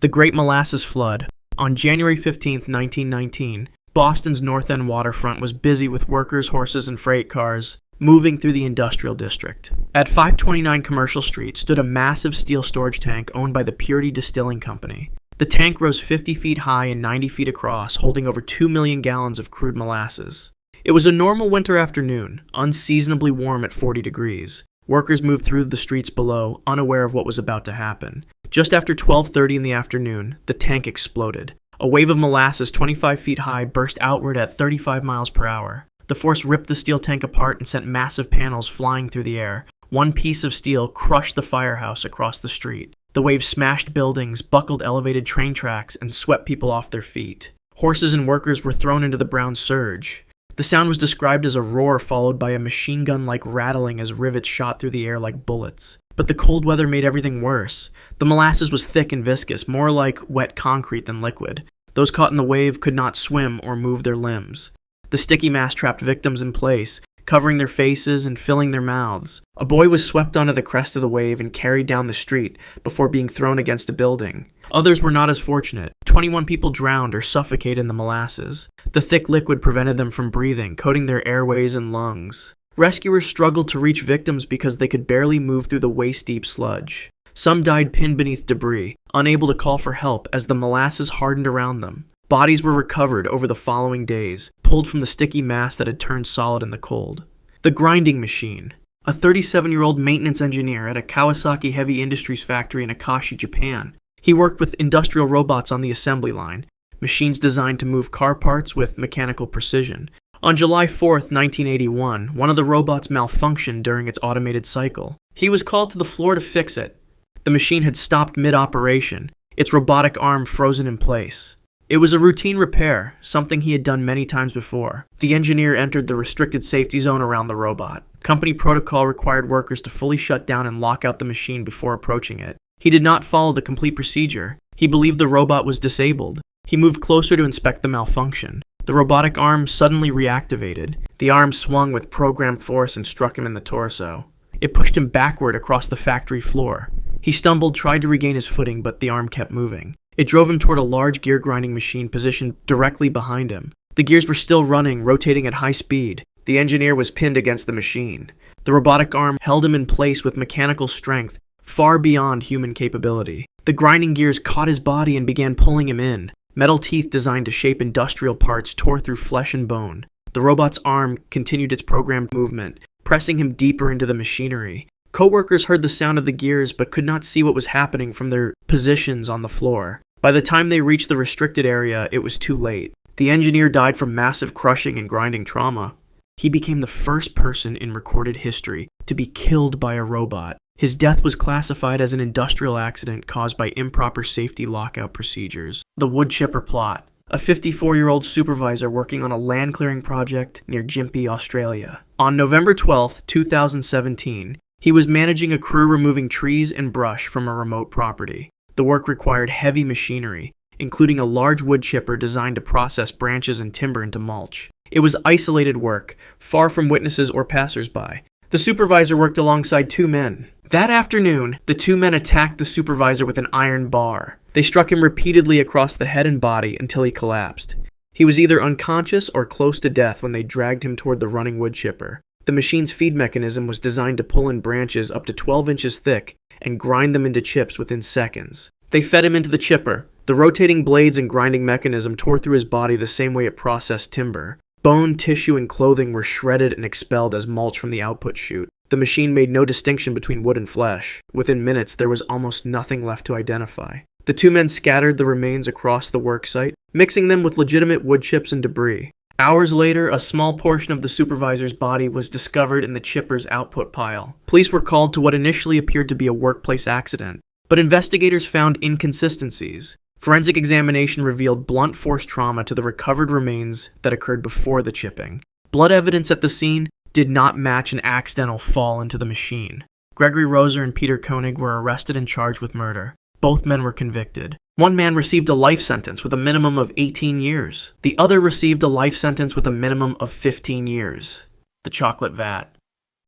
The Great Molasses Flood. On January 15, 1919, Boston's North End waterfront was busy with workers, horses, and freight cars moving through the industrial district. At 529 Commercial Street stood a massive steel storage tank owned by the Purity Distilling Company. The tank rose 50 feet high and 90 feet across, holding over 2 million gallons of crude molasses. It was a normal winter afternoon, unseasonably warm at 40 degrees. Workers moved through the streets below, unaware of what was about to happen. Just after 12:30 in the afternoon, the tank exploded. A wave of molasses 25 feet high burst outward at 35 miles per hour. The force ripped the steel tank apart and sent massive panels flying through the air. One piece of steel crushed the firehouse across the street. The wave smashed buildings, buckled elevated train tracks, and swept people off their feet. Horses and workers were thrown into the brown surge. The sound was described as a roar followed by a machine gun-like rattling as rivets shot through the air like bullets. But the cold weather made everything worse. The molasses was thick and viscous, more like wet concrete than liquid. Those caught in the wave could not swim or move their limbs. The sticky mass trapped victims in place, covering their faces and filling their mouths. A boy was swept onto the crest of the wave and carried down the street before being thrown against a building. Others were not as fortunate. 21 people drowned or suffocated in the molasses. The thick liquid prevented them from breathing, coating their airways and lungs. Rescuers struggled to reach victims because they could barely move through the waist-deep sludge. Some died pinned beneath debris, unable to call for help as the molasses hardened around them. Bodies were recovered over the following days, pulled from the sticky mass that had turned solid in the cold. The grinding machine. A 37-year-old maintenance engineer at a Kawasaki Heavy Industries factory in Akashi, Japan. He worked with industrial robots on the assembly line, machines designed to move car parts with mechanical precision. On July 4, 1981, one of the robots malfunctioned during its automated cycle. He was called to the floor to fix it. The machine had stopped mid-operation, its robotic arm frozen in place. It was a routine repair, something he had done many times before. The engineer entered the restricted safety zone around the robot. Company protocol required workers to fully shut down and lock out the machine before approaching it. He did not follow the complete procedure. He believed the robot was disabled. He moved closer to inspect the malfunction. The robotic arm suddenly reactivated. The arm swung with programmed force and struck him in the torso. It pushed him backward across the factory floor. He stumbled, tried to regain his footing, but the arm kept moving. It drove him toward a large gear-grinding machine positioned directly behind him. The gears were still running, rotating at high speed. The engineer was pinned against the machine. The robotic arm held him in place with mechanical strength far beyond human capability. The grinding gears caught his body and began pulling him in. Metal teeth designed to shape industrial parts tore through flesh and bone. The robot's arm continued its programmed movement, pressing him deeper into the machinery. Co-workers heard the sound of the gears but could not see what was happening from their positions on the floor. By the time they reached the restricted area, it was too late. The engineer died from massive crushing and grinding trauma. He became the first person in recorded history to be killed by a robot. His death was classified as an industrial accident caused by improper safety lockout procedures. The wood chipper plot. A 54-year-old supervisor working on a land clearing project near Gympie, Australia. On November 12, 2017, he was managing a crew removing trees and brush from a remote property. The work required heavy machinery, including a large wood chipper designed to process branches and timber into mulch. It was isolated work, far from witnesses or passers-by. The supervisor worked alongside two men. That afternoon, the two men attacked the supervisor with an iron bar. They struck him repeatedly across the head and body until he collapsed. He was either unconscious or close to death when they dragged him toward the running wood chipper. The machine's feed mechanism was designed to pull in branches up to 12 inches thick and grind them into chips within seconds. They fed him into the chipper. The rotating blades and grinding mechanism tore through his body the same way it processed timber. Bone, tissue, and clothing were shredded and expelled as mulch from the output chute. The machine made no distinction between wood and flesh. Within minutes, there was almost nothing left to identify. The two men scattered the remains across the worksite, mixing them with legitimate wood chips and debris. Hours later, a small portion of the supervisor's body was discovered in the chipper's output pile. Police were called to what initially appeared to be a workplace accident, but investigators found inconsistencies. Forensic examination revealed blunt force trauma to the recovered remains that occurred before the chipping. Blood evidence at the scene did not match an accidental fall into the machine. Gregory Roser and Peter Koenig were arrested and charged with murder. Both men were convicted. One man received a life sentence with a minimum of 18 years. The other received a life sentence with a minimum of 15 years. The chocolate vat.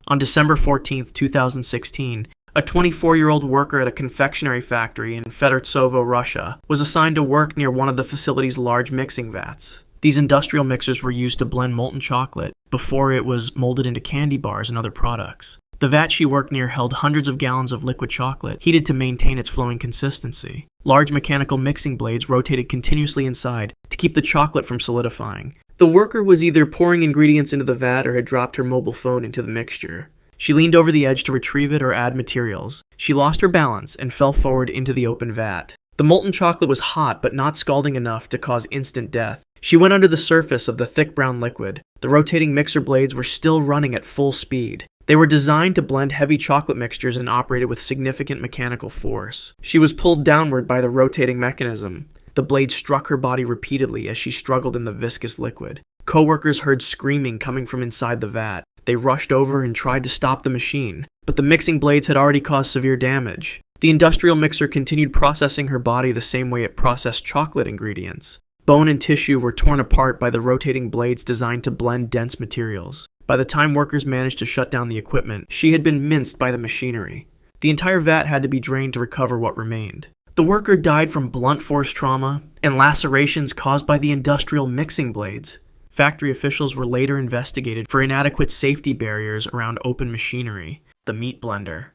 On December 14, 2016, A 24-year-old worker at a confectionery factory in Fedortsovo, Russia, was assigned to work near one of the facility's large mixing vats. These industrial mixers were used to blend molten chocolate before it was molded into candy bars and other products. The vat she worked near held hundreds of gallons of liquid chocolate, heated to maintain its flowing consistency. Large mechanical mixing blades rotated continuously inside to keep the chocolate from solidifying. The worker was either pouring ingredients into the vat or had dropped her mobile phone into the mixture. She leaned over the edge to retrieve it or add materials. She lost her balance and fell forward into the open vat. The molten chocolate was hot but not scalding enough to cause instant death. She went under the surface of the thick brown liquid. The rotating mixer blades were still running at full speed. They were designed to blend heavy chocolate mixtures and operated with significant mechanical force. She was pulled downward by the rotating mechanism. The blade struck her body repeatedly as she struggled in the viscous liquid. Co-workers heard screaming coming from inside the vat. They rushed over and tried to stop the machine, but the mixing blades had already caused severe damage. The industrial mixer continued processing her body the same way it processed chocolate ingredients. Bone and tissue were torn apart by the rotating blades designed to blend dense materials. By the time workers managed to shut down the equipment, she had been minced by the machinery. The entire vat had to be drained to recover what remained. The worker died from blunt force trauma and lacerations caused by the industrial mixing blades. Factory officials were later investigated for inadequate safety barriers around open machinery. The meat blender.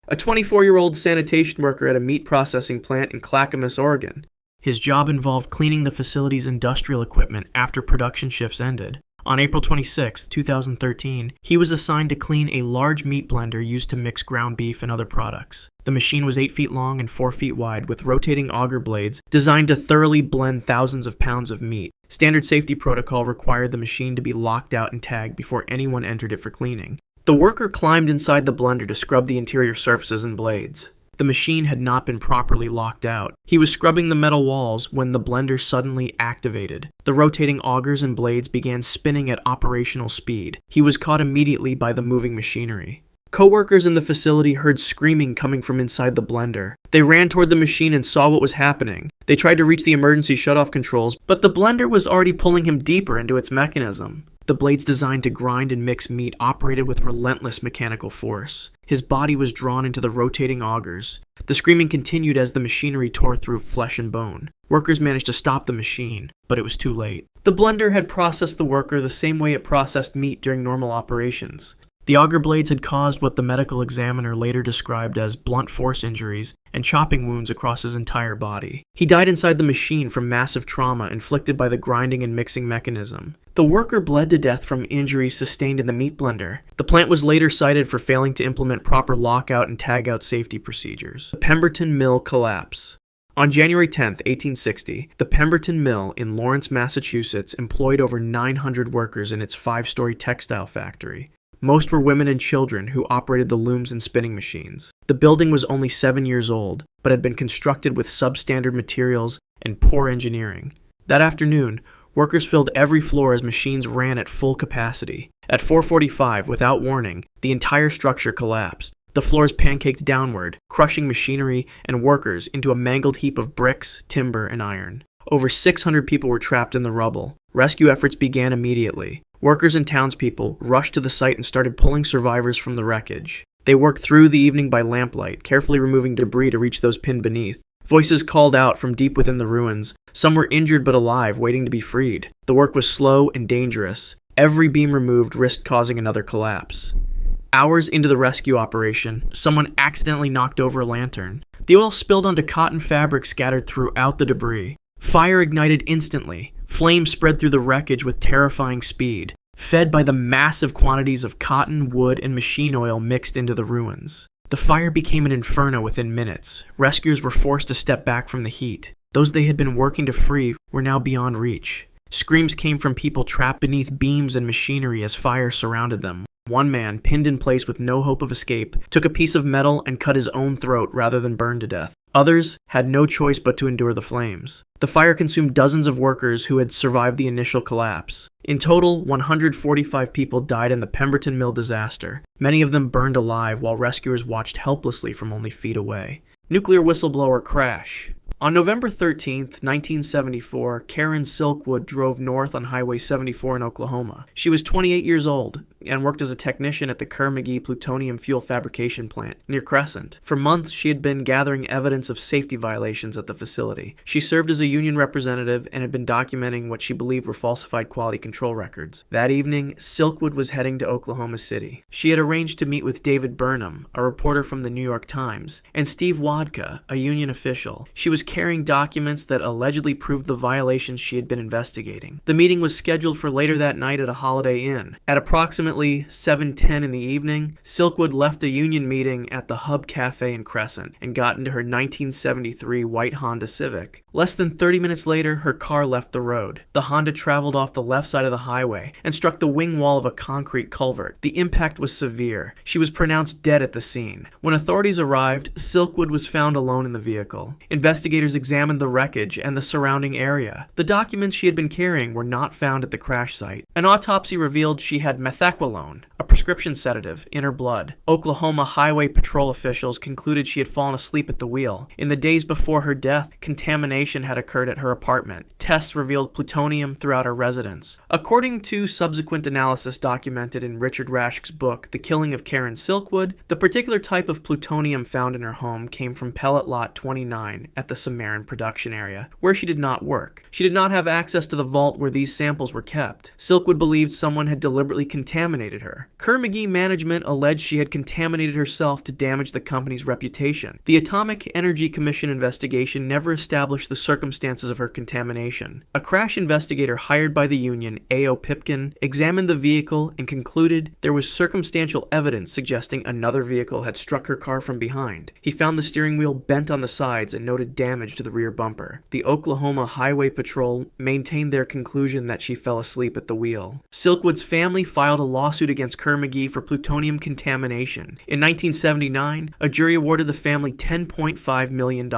A 24-year-old sanitation worker at a meat processing plant in Clackamas, Oregon. His job involved cleaning the facility's industrial equipment after production shifts ended. On April 26, 2013, he was assigned to clean a large meat blender used to mix ground beef and other products. The machine was 8 feet long and 4 feet wide with rotating auger blades designed to thoroughly blend thousands of pounds of meat. Standard safety protocol required the machine to be locked out and tagged before anyone entered it for cleaning. The worker climbed inside the blender to scrub the interior surfaces and blades. The machine had not been properly locked out. He was scrubbing the metal walls when the blender suddenly activated. The rotating augers and blades began spinning at operational speed. He was caught immediately by the moving machinery. Co-workers in the facility heard screaming coming from inside the blender. They ran toward the machine and saw what was happening. They tried to reach the emergency shutoff controls, but the blender was already pulling him deeper into its mechanism. The blades designed to grind and mix meat operated with relentless mechanical force. His body was drawn into the rotating augers. The screaming continued as the machinery tore through flesh and bone. Workers managed to stop the machine, but it was too late. The blender had processed the worker the same way it processed meat during normal operations. The auger blades had caused what the medical examiner later described as blunt force injuries and chopping wounds across his entire body. He died inside the machine from massive trauma inflicted by the grinding and mixing mechanism. The worker bled to death from injuries sustained in the meat blender. The plant was later cited for failing to implement proper lockout and tagout safety procedures. The Pemberton Mill collapse. On January 10, 1860, the Pemberton Mill in Lawrence, Massachusetts employed over 900 workers in its 5-story textile factory. Most were women and children who operated the looms and spinning machines. The building was only 7 years old, but had been constructed with substandard materials and poor engineering. That afternoon, workers filled every floor as machines ran at full capacity. At 4:45, without warning, the entire structure collapsed. The floors pancaked downward, crushing machinery and workers into a mangled heap of bricks, timber, and iron. Over 600 people were trapped in the rubble. Rescue efforts began immediately. Workers and townspeople rushed to the site and started pulling survivors from the wreckage. They worked through the evening by lamplight, carefully removing debris to reach those pinned beneath. Voices called out from deep within the ruins. Some were injured but alive, waiting to be freed. The work was slow and dangerous. Every beam removed risked causing another collapse. Hours into the rescue operation, someone accidentally knocked over a lantern. The oil spilled onto cotton fabric scattered throughout the debris. Fire ignited instantly. Flames spread through the wreckage with terrifying speed, fed by the massive quantities of cotton, wood, and machine oil mixed into the ruins. The fire became an inferno within minutes. Rescuers were forced to step back from the heat. Those they had been working to free were now beyond reach. Screams came from people trapped beneath beams and machinery as fire surrounded them. One man, pinned in place with no hope of escape, took a piece of metal and cut his own throat rather than burn to death. Others had no choice but to endure the flames. The fire consumed dozens of workers who had survived the initial collapse. In total, 145 people died in the Pemberton Mill disaster. Many of them burned alive while rescuers watched helplessly from only feet away. Nuclear whistleblower crash. On November 13, 1974, Karen Silkwood drove north on Highway 74 in Oklahoma. She was 28 years old. and worked as a technician at the Kerr-McGee plutonium fuel fabrication plant near Crescent. For months, she had been gathering evidence of safety violations at the facility. She served as a union representative and had been documenting what she believed were falsified quality control records. That evening, Silkwood was heading to Oklahoma City. She had arranged to meet with David Burnham, a reporter from the New York Times, and Steve Wodka, a union official. She was carrying documents that allegedly proved the violations she had been investigating. The meeting was scheduled for later that night at a Holiday Inn. At approximately 7:10 in the evening, Silkwood left a union meeting at the Hub Cafe in Crescent and got into her 1973 white Honda Civic. Less than 30 minutes later, her car left the road. The Honda traveled off the left side of the highway and struck the wing wall of a concrete culvert. The impact was severe. She was pronounced dead at the scene. When authorities arrived, Silkwood was found alone in the vehicle. Investigators examined the wreckage and the surrounding area. The documents she had been carrying were not found at the crash site. An autopsy revealed she had methaqualone, a prescription sedative, in her blood. Oklahoma Highway Patrol officials concluded she had fallen asleep at the wheel. In the days before her death, contamination had occurred at her apartment. Tests revealed plutonium throughout her residence. According to subsequent analysis documented in Richard Rashk's book, The Killing of Karen Silkwood, the particular type of plutonium found in her home came from pellet lot 29 at the Cimarron production area, where she did not work. She did not have access to the vault where these samples were kept. Silkwood believed someone had deliberately contaminated her. Kerr-McGee management alleged she had contaminated herself to damage the company's reputation. The Atomic Energy Commission investigation never established the circumstances of her contamination. A crash investigator hired by the union, A.O. Pipkin, examined the vehicle and concluded there was circumstantial evidence suggesting another vehicle had struck her car from behind. He found the steering wheel bent on the sides and noted damage to the rear bumper. The Oklahoma Highway Patrol maintained their conclusion that she fell asleep at the wheel. Silkwood's family filed a lawsuit against Kerr-McGee for plutonium contamination. In 1979, a jury awarded the family $10.5 million.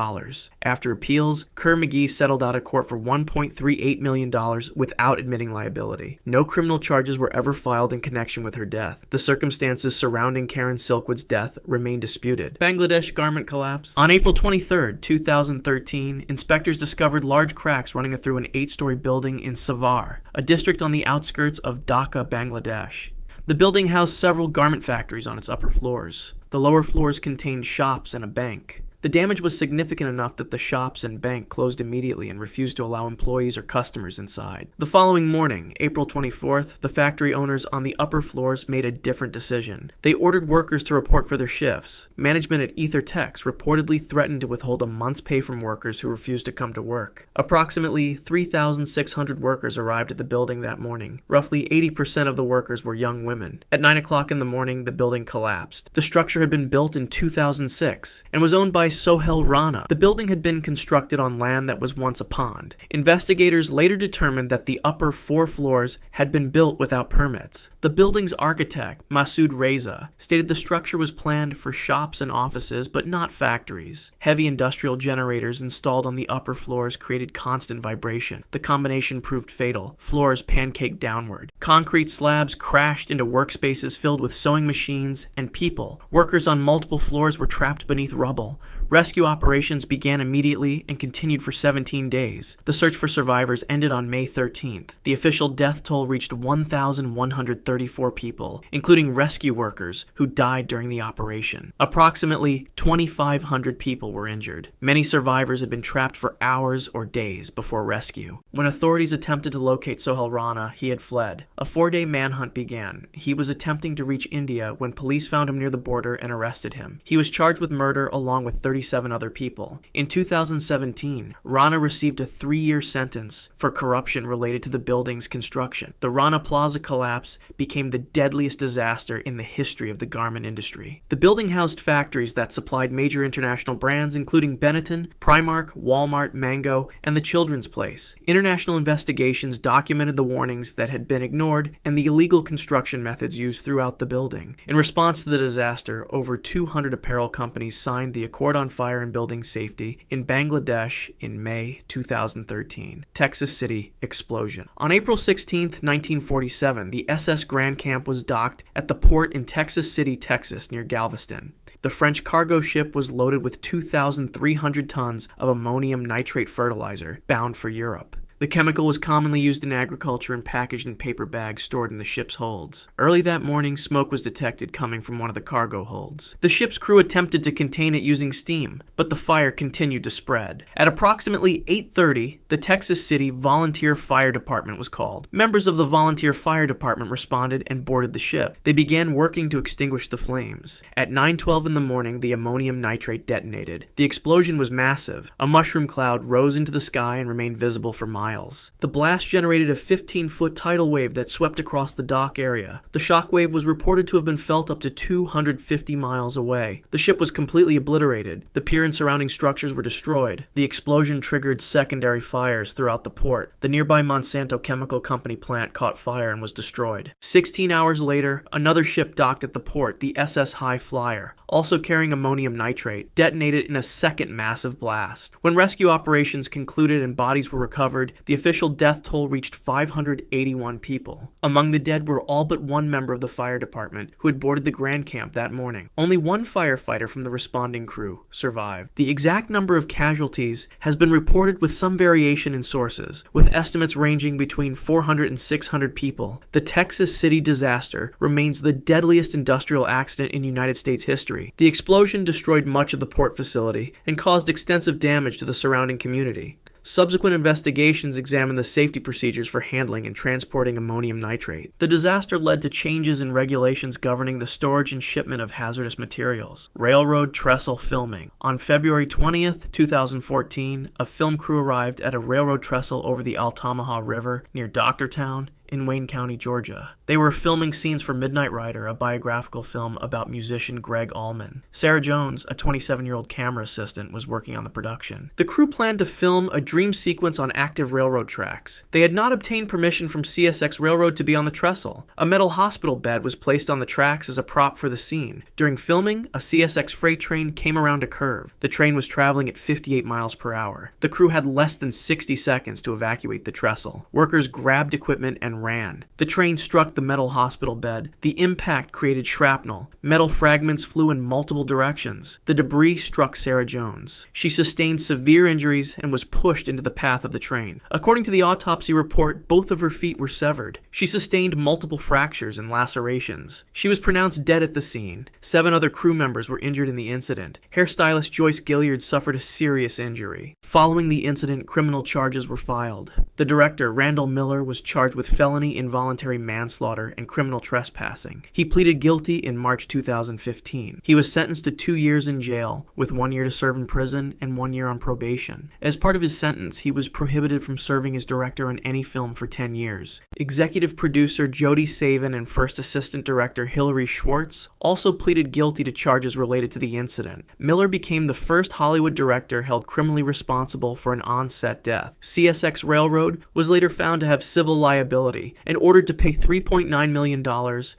After appeals, Kerr-McGee settled out of court for $1.38 million without admitting liability. No criminal charges were ever filed in connection with her death. The circumstances surrounding Karen Silkwood's death remain disputed. Bangladesh garment collapse. On April 23, 2013, inspectors discovered large cracks running through an 8-story building in Savar, a district on the outskirts of Dhaka, Bangladesh. The building housed several garment factories on its upper floors. The lower floors contained shops and a bank. The damage was significant enough that the shops and bank closed immediately and refused to allow employees or customers inside. The following morning, April 24th, the factory owners on the upper floors made a different decision. They ordered workers to report for their shifts. Management at Ethertex reportedly threatened to withhold a month's pay from workers who refused to come to work. Approximately 3,600 workers arrived at the building that morning. Roughly 80% of the workers were young women. At 9 o'clock in the morning, the building collapsed. The structure had been built in 2006 and was owned by Sohail Rana. The building had been constructed on land that was once a pond. Investigators later determined that the upper 4 floors had been built without permits. The building's architect, Masood Reza, stated the structure was planned for shops and offices, but not factories. Heavy industrial generators installed on the upper floors created constant vibration. The combination proved fatal. Floors pancaked downward. Concrete slabs crashed into workspaces filled with sewing machines and people. Workers on multiple floors were trapped beneath rubble. Rescue operations began immediately and continued for 17 days. The search for survivors ended on May 13th. The official death toll reached 1,134 people, including rescue workers who died during the operation. Approximately 2,500 people were injured. Many survivors had been trapped for hours or days before rescue. When authorities attempted to locate Sohail Rana, he had fled. A 4-day manhunt began. He was attempting to reach India when police found him near the border and arrested him. He was charged with murder along with 37 other people. In 2017, Rana received a 3-year sentence for corruption related to the building's construction. The Rana Plaza collapse became the deadliest disaster in the history of the garment industry. The building housed factories that supplied major international brands including Benetton, Primark, Walmart, Mango, and The Children's Place. International investigations documented the warnings that had been ignored and the illegal construction methods used throughout the building. In response to the disaster, over 200 apparel companies signed the Accord on Fire and Building Safety in Bangladesh in May 2013. Texas City explosion. On April 16, 1947, the SS Grand Camp was docked at the port in Texas City, Texas, near Galveston. The French cargo ship was loaded with 2,300 tons of ammonium nitrate fertilizer bound for Europe. The chemical was commonly used in agriculture and packaged in paper bags stored in the ship's holds. Early that morning, smoke was detected coming from one of the cargo holds. The ship's crew attempted to contain it using steam, but the fire continued to spread. At approximately 8:30, the Texas City Volunteer Fire Department was called. Members of the Volunteer Fire Department responded and boarded the ship. They began working to extinguish the flames. At 9:12 in the morning, the ammonium nitrate detonated. The explosion was massive. A mushroom cloud rose into the sky and remained visible for miles. The blast generated a 15-foot tidal wave that swept across the dock area. The shock wave was reported to have been felt up to 250 miles away. The ship was completely obliterated. The pier and surrounding structures were destroyed. The explosion triggered secondary fires throughout the port. The nearby Monsanto Chemical Company plant caught fire and was destroyed. 16 hours later, another ship docked at the port, the SS High Flyer, also carrying ammonium nitrate, detonated in a second massive blast. When rescue operations concluded and bodies were recovered, the official death toll reached 581 people. Among the dead were all but one member of the fire department who had boarded the Grand Camp that morning. Only one firefighter from the responding crew survived. The exact number of casualties has been reported with some variation in sources, with estimates ranging between 400 and 600 people. The Texas City disaster remains the deadliest industrial accident in United States history. The explosion destroyed much of the port facility and caused extensive damage to the surrounding community. Subsequent investigations examined the safety procedures for handling and transporting ammonium nitrate. The disaster led to changes in regulations governing the storage and shipment of hazardous materials. Railroad trestle filming. On February 20th, 2014, a film crew arrived at a railroad trestle over the Altamaha River near Doctortown in Wayne County, Georgia. They were filming scenes for Midnight Rider, a biographical film about musician Greg Allman. Sarah Jones, a 27-year-old camera assistant, was working on the production. The crew planned to film a dream sequence on active railroad tracks. They had not obtained permission from CSX Railroad to be on the trestle. A metal hospital bed was placed on the tracks as a prop for the scene. During filming, a CSX freight train came around a curve. The train was traveling at 58 miles per hour. The crew had less than 60 seconds to evacuate the trestle. Workers grabbed equipment and ran. The train struck the metal hospital bed. The impact created shrapnel. Metal fragments flew in multiple directions. The debris struck Sarah Jones. She sustained severe injuries and was pushed into the path of the train. According to the autopsy report, both of her feet were severed. She sustained multiple fractures and lacerations. She was pronounced dead at the scene. 7 other crew members were injured in the incident. Hairstylist Joyce Gilliard suffered a serious injury. Following the incident, criminal charges were filed. The director, Randall Miller, was charged with felony involuntary manslaughter and criminal trespassing. He pleaded guilty in March 2015. He was sentenced to 2 years in jail, with 1 year to serve in prison and 1 year on probation. As part of his sentence, he was prohibited from serving as director on any film for 10 years. Executive producer Jody Savin and first assistant director Hilary Schwartz also pleaded guilty to charges related to the incident. Miller became the first Hollywood director held criminally responsible for an on-set death. CSX Railroad was later found to have civil liability and ordered to pay $3.9 million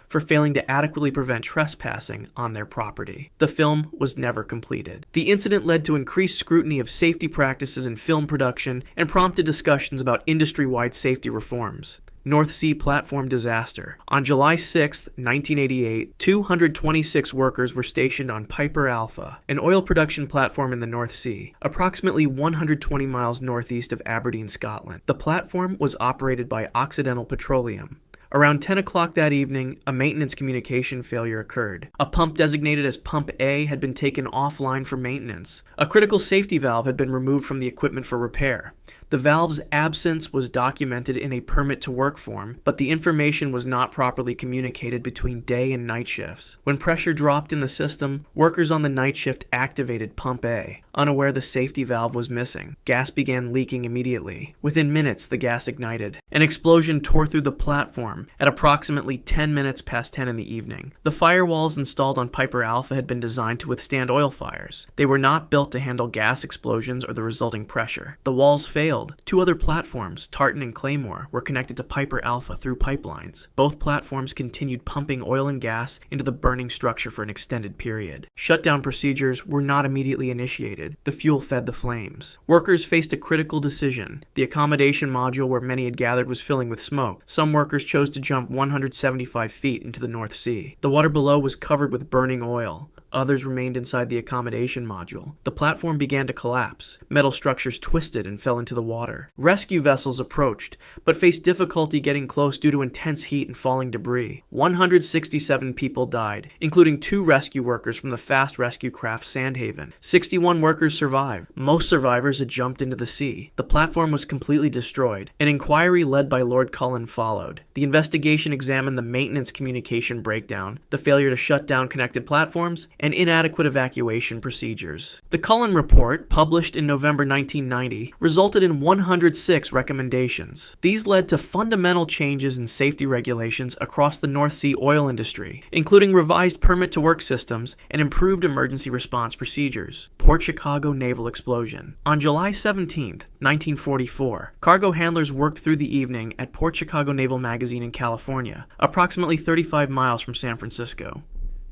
for failing to adequately prevent trespassing on their property. The film was never completed. The incident led to increased scrutiny of safety practices in film production and prompted discussions about industry-wide safety reforms. North Sea platform disaster. On July 6, 1988, 226 workers were stationed on Piper Alpha, an oil production platform in the North Sea, approximately 120 miles northeast of Aberdeen, Scotland. The platform was operated by Occidental Petroleum. Around 10 o'clock that evening, a maintenance communication failure occurred. A pump designated as Pump A had been taken offline for maintenance. A critical safety valve had been removed from the equipment for repair. The valve's absence was documented in a permit to work form, but the information was not properly communicated between day and night shifts. When pressure dropped in the system, workers on the night shift activated Pump A, unaware the safety valve was missing. Gas began leaking immediately. Within minutes, the gas ignited. An explosion tore through the platform at approximately 10 minutes past 10 in the evening. The firewalls installed on Piper Alpha had been designed to withstand oil fires. They were not built to handle gas explosions or the resulting pressure. The walls failed. 2 other platforms, Tartan and Claymore, were connected to Piper Alpha through pipelines. Both platforms continued pumping oil and gas into the burning structure for an extended period. Shutdown procedures were not immediately initiated. The fuel fed the flames. Workers faced a critical decision. The accommodation module where many had gathered was filling with smoke. Some workers chose to jump 175 feet into the North Sea. The water below was covered with burning oil. Others remained inside the accommodation module. The platform began to collapse. Metal structures twisted and fell into the water. Rescue vessels approached, but faced difficulty getting close due to intense heat and falling debris. 167 people died, including 2 rescue workers from the fast rescue craft Sandhaven. 61 workers survived. Most survivors had jumped into the sea. The platform was completely destroyed. An inquiry led by Lord Cullen followed. The investigation examined the maintenance communication breakdown, the failure to shut down connected platforms, and inadequate evacuation procedures. The Cullen Report, published in November 1990, resulted in 106 recommendations. These led to fundamental changes in safety regulations across the North Sea oil industry, including revised permit-to-work systems and improved emergency response procedures. Port Chicago naval explosion. On July 17, 1944, cargo handlers worked through the evening at Port Chicago Naval Magazine in California, approximately 35 miles from San Francisco.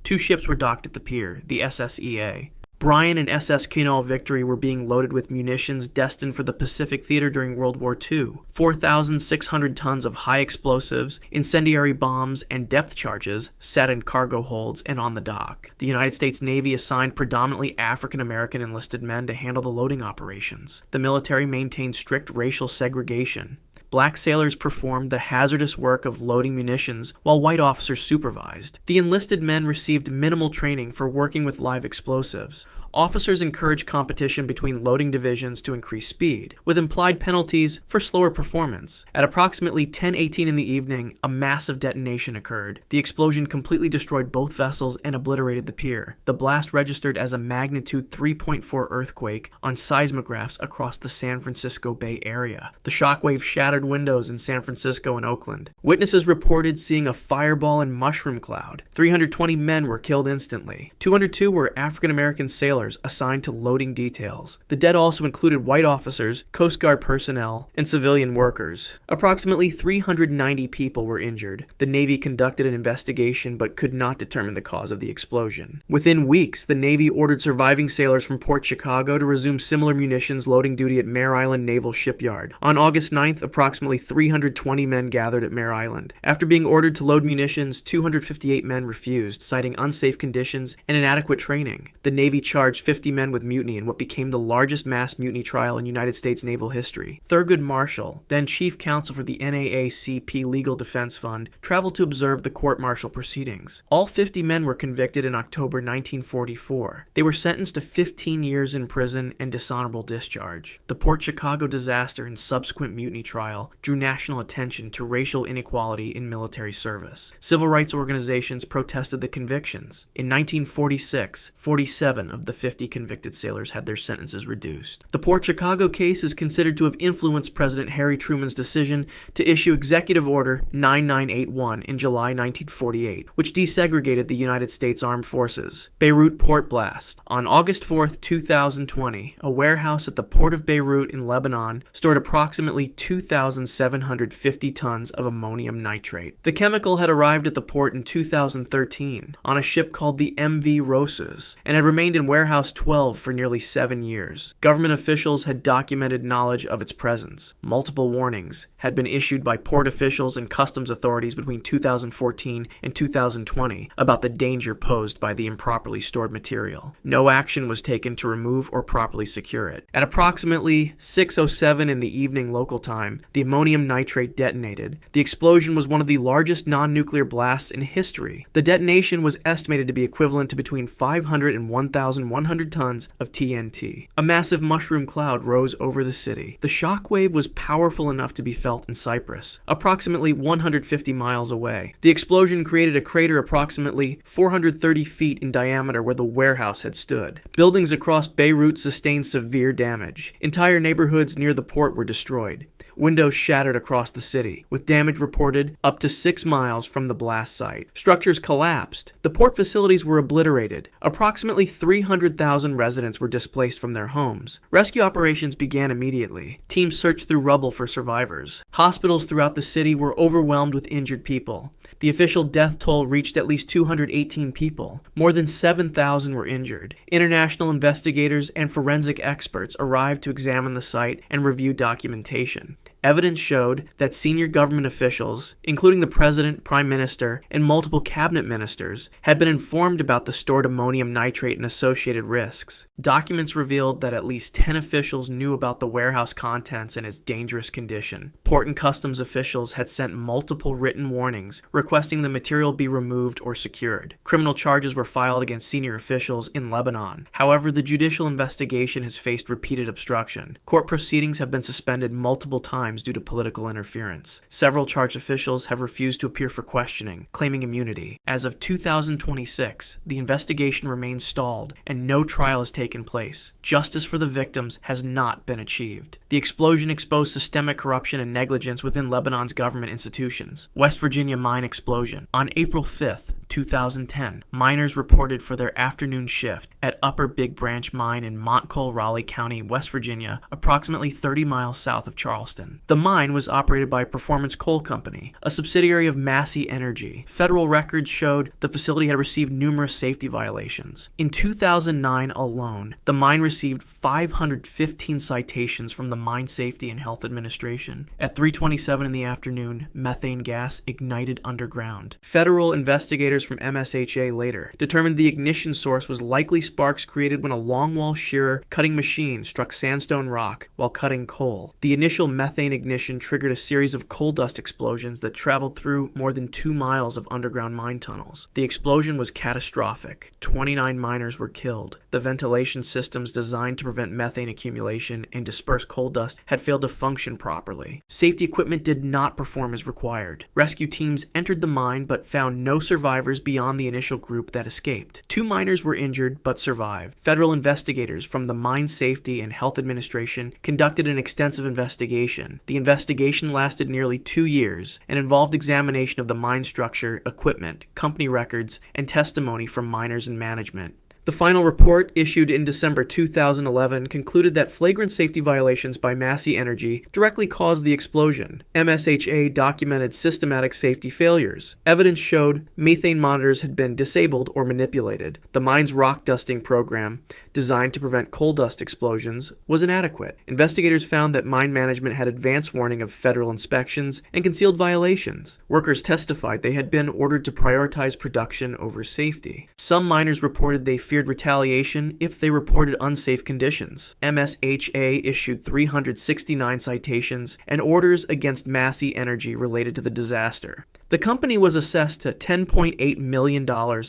2 ships were docked at the pier, the SSEA. Bryan and SS Quinault Victory were being loaded with munitions destined for the Pacific Theater during World War II. 4,600 tons of high explosives, incendiary bombs, and depth charges sat in cargo holds and on the dock. The United States Navy assigned predominantly African-American enlisted men to handle the loading operations. The military maintained strict racial segregation. Black sailors performed the hazardous work of loading munitions while white officers supervised. The enlisted men received minimal training for working with live explosives. Officers encouraged competition between loading divisions to increase speed, with implied penalties for slower performance. At approximately 10:18 in the evening, a massive detonation occurred. The explosion completely destroyed both vessels and obliterated the pier. The blast registered as a magnitude 3.4 earthquake on seismographs across the San Francisco Bay Area. The shockwave shattered windows in San Francisco and Oakland. Witnesses reported seeing a fireball and mushroom cloud. 320 men were killed instantly. 202 were African-American sailors assigned to loading details. The dead also included white officers, Coast Guard personnel, and civilian workers. Approximately 390 people were injured. The Navy conducted an investigation but could not determine the cause of the explosion. Within weeks, the Navy ordered surviving sailors from Port Chicago to resume similar munitions loading duty at Mare Island Naval Shipyard. On August 9th, approximately 320 men gathered at Mare Island. After being ordered to load munitions, 258 men refused, citing unsafe conditions and inadequate training. The Navy charged 50 men with mutiny in what became the largest mass mutiny trial in United States naval history. Thurgood Marshall, then chief counsel for the NAACP Legal Defense Fund, traveled to observe the court-martial proceedings. All 50 men were convicted in October 1944. They were sentenced to 15 years in prison and dishonorable discharge. The Port Chicago disaster and subsequent mutiny trial drew national attention to racial inequality in military service. Civil rights organizations protested the convictions. In 1946, 47 of the 50 convicted sailors had their sentences reduced. The Port Chicago case is considered to have influenced President Harry Truman's decision to issue Executive Order 9981 in July 1948, which desegregated the United States Armed Forces. Beirut Port Blast. On August 4, 2020, a warehouse at the port of Beirut in Lebanon stored approximately 2,750 tons of ammonium nitrate. The chemical had arrived at the port in 2013 on a ship called the MV Rosas and had remained in warehouse 12 for nearly 7 years. Government officials had documented knowledge of its presence. Multiple warnings had been issued by port officials and customs authorities between 2014 and 2020 about the danger posed by the improperly stored material. No action was taken to remove or properly secure it. At approximately 6:07 in the evening local time, the ammonium nitrate detonated. The explosion was one of the largest non-nuclear blasts in history. The detonation was estimated to be equivalent to between 500 and 1,100 tons of TNT. A massive mushroom cloud rose over the city. The shockwave was powerful enough to be felt in Cyprus, approximately 150 miles away. The explosion created a crater approximately 430 feet in diameter where the warehouse had stood. Buildings across Beirut sustained severe damage. Entire neighborhoods near the port were destroyed. Windows shattered across the city, with damage reported up to 6 miles from the blast site. Structures collapsed. The port facilities were obliterated. Approximately 300,000 residents were displaced from their homes. Rescue operations began immediately. Teams searched through rubble for survivors. Hospitals throughout the city were overwhelmed with injured people. The official death toll reached at least 218 people. More than 7,000 were injured. International investigators and forensic experts arrived to examine the site and review documentation. Evidence showed that senior government officials, including the president, prime minister, and multiple cabinet ministers, had been informed about the stored ammonium nitrate and associated risks. Documents revealed that at least 10 officials knew about the warehouse contents and its dangerous condition. Port and Customs officials had sent multiple written warnings requesting the material be removed or secured. Criminal charges were filed against senior officials in Lebanon. However, the judicial investigation has faced repeated obstruction. Court proceedings have been suspended multiple times due to political interference. Several charged officials have refused to appear for questioning, claiming immunity. As of 2026, the investigation remains stalled and no trial has taken place. Justice for the victims has not been achieved. The explosion exposed systemic corruption and negligence within Lebanon's government institutions. West Virginia mine explosion. On April 5th, 2010, miners reported for their afternoon shift at Upper Big Branch Mine in Montclair, Raleigh County, West Virginia, approximately 30 miles south of Charleston. The mine was operated by Performance Coal Company, a subsidiary of Massey Energy. Federal records showed the facility had received numerous safety violations. In 2009 alone, the mine received 515 citations from the Mine Safety and Health Administration. At 3:27 in the afternoon, methane gas ignited underground. Federal investigators from MSHA later determined the ignition source was likely sparks created when a longwall shearer cutting machine struck sandstone rock while cutting coal. The initial methane ignition triggered a series of coal dust explosions that traveled through more than 2 miles of underground mine tunnels. The explosion was catastrophic. 29 miners were killed. The ventilation systems designed to prevent methane accumulation and disperse coal dust had failed to function properly. Safety equipment did not perform as required. Rescue teams entered the mine but found no survivors beyond the initial group that escaped. 2 miners were injured but survived. Federal investigators from the Mine Safety and Health Administration conducted an extensive investigation. The investigation lasted nearly 2 years and involved examination of the mine structure, equipment, company records, and testimony from miners and management. The final report, issued in December 2011, concluded that flagrant safety violations by Massey Energy directly caused the explosion. MSHA documented systematic safety failures. Evidence showed methane monitors had been disabled or manipulated. The mine's rock dusting program, designed to prevent coal dust explosions, was inadequate. Investigators found that mine management had advance warning of federal inspections and concealed violations. Workers testified they had been ordered to prioritize production over safety. Some miners reported they feared retaliation if they reported unsafe conditions. MSHA issued 369 citations and orders against Massey Energy related to the disaster. The company was assessed to $10.8 million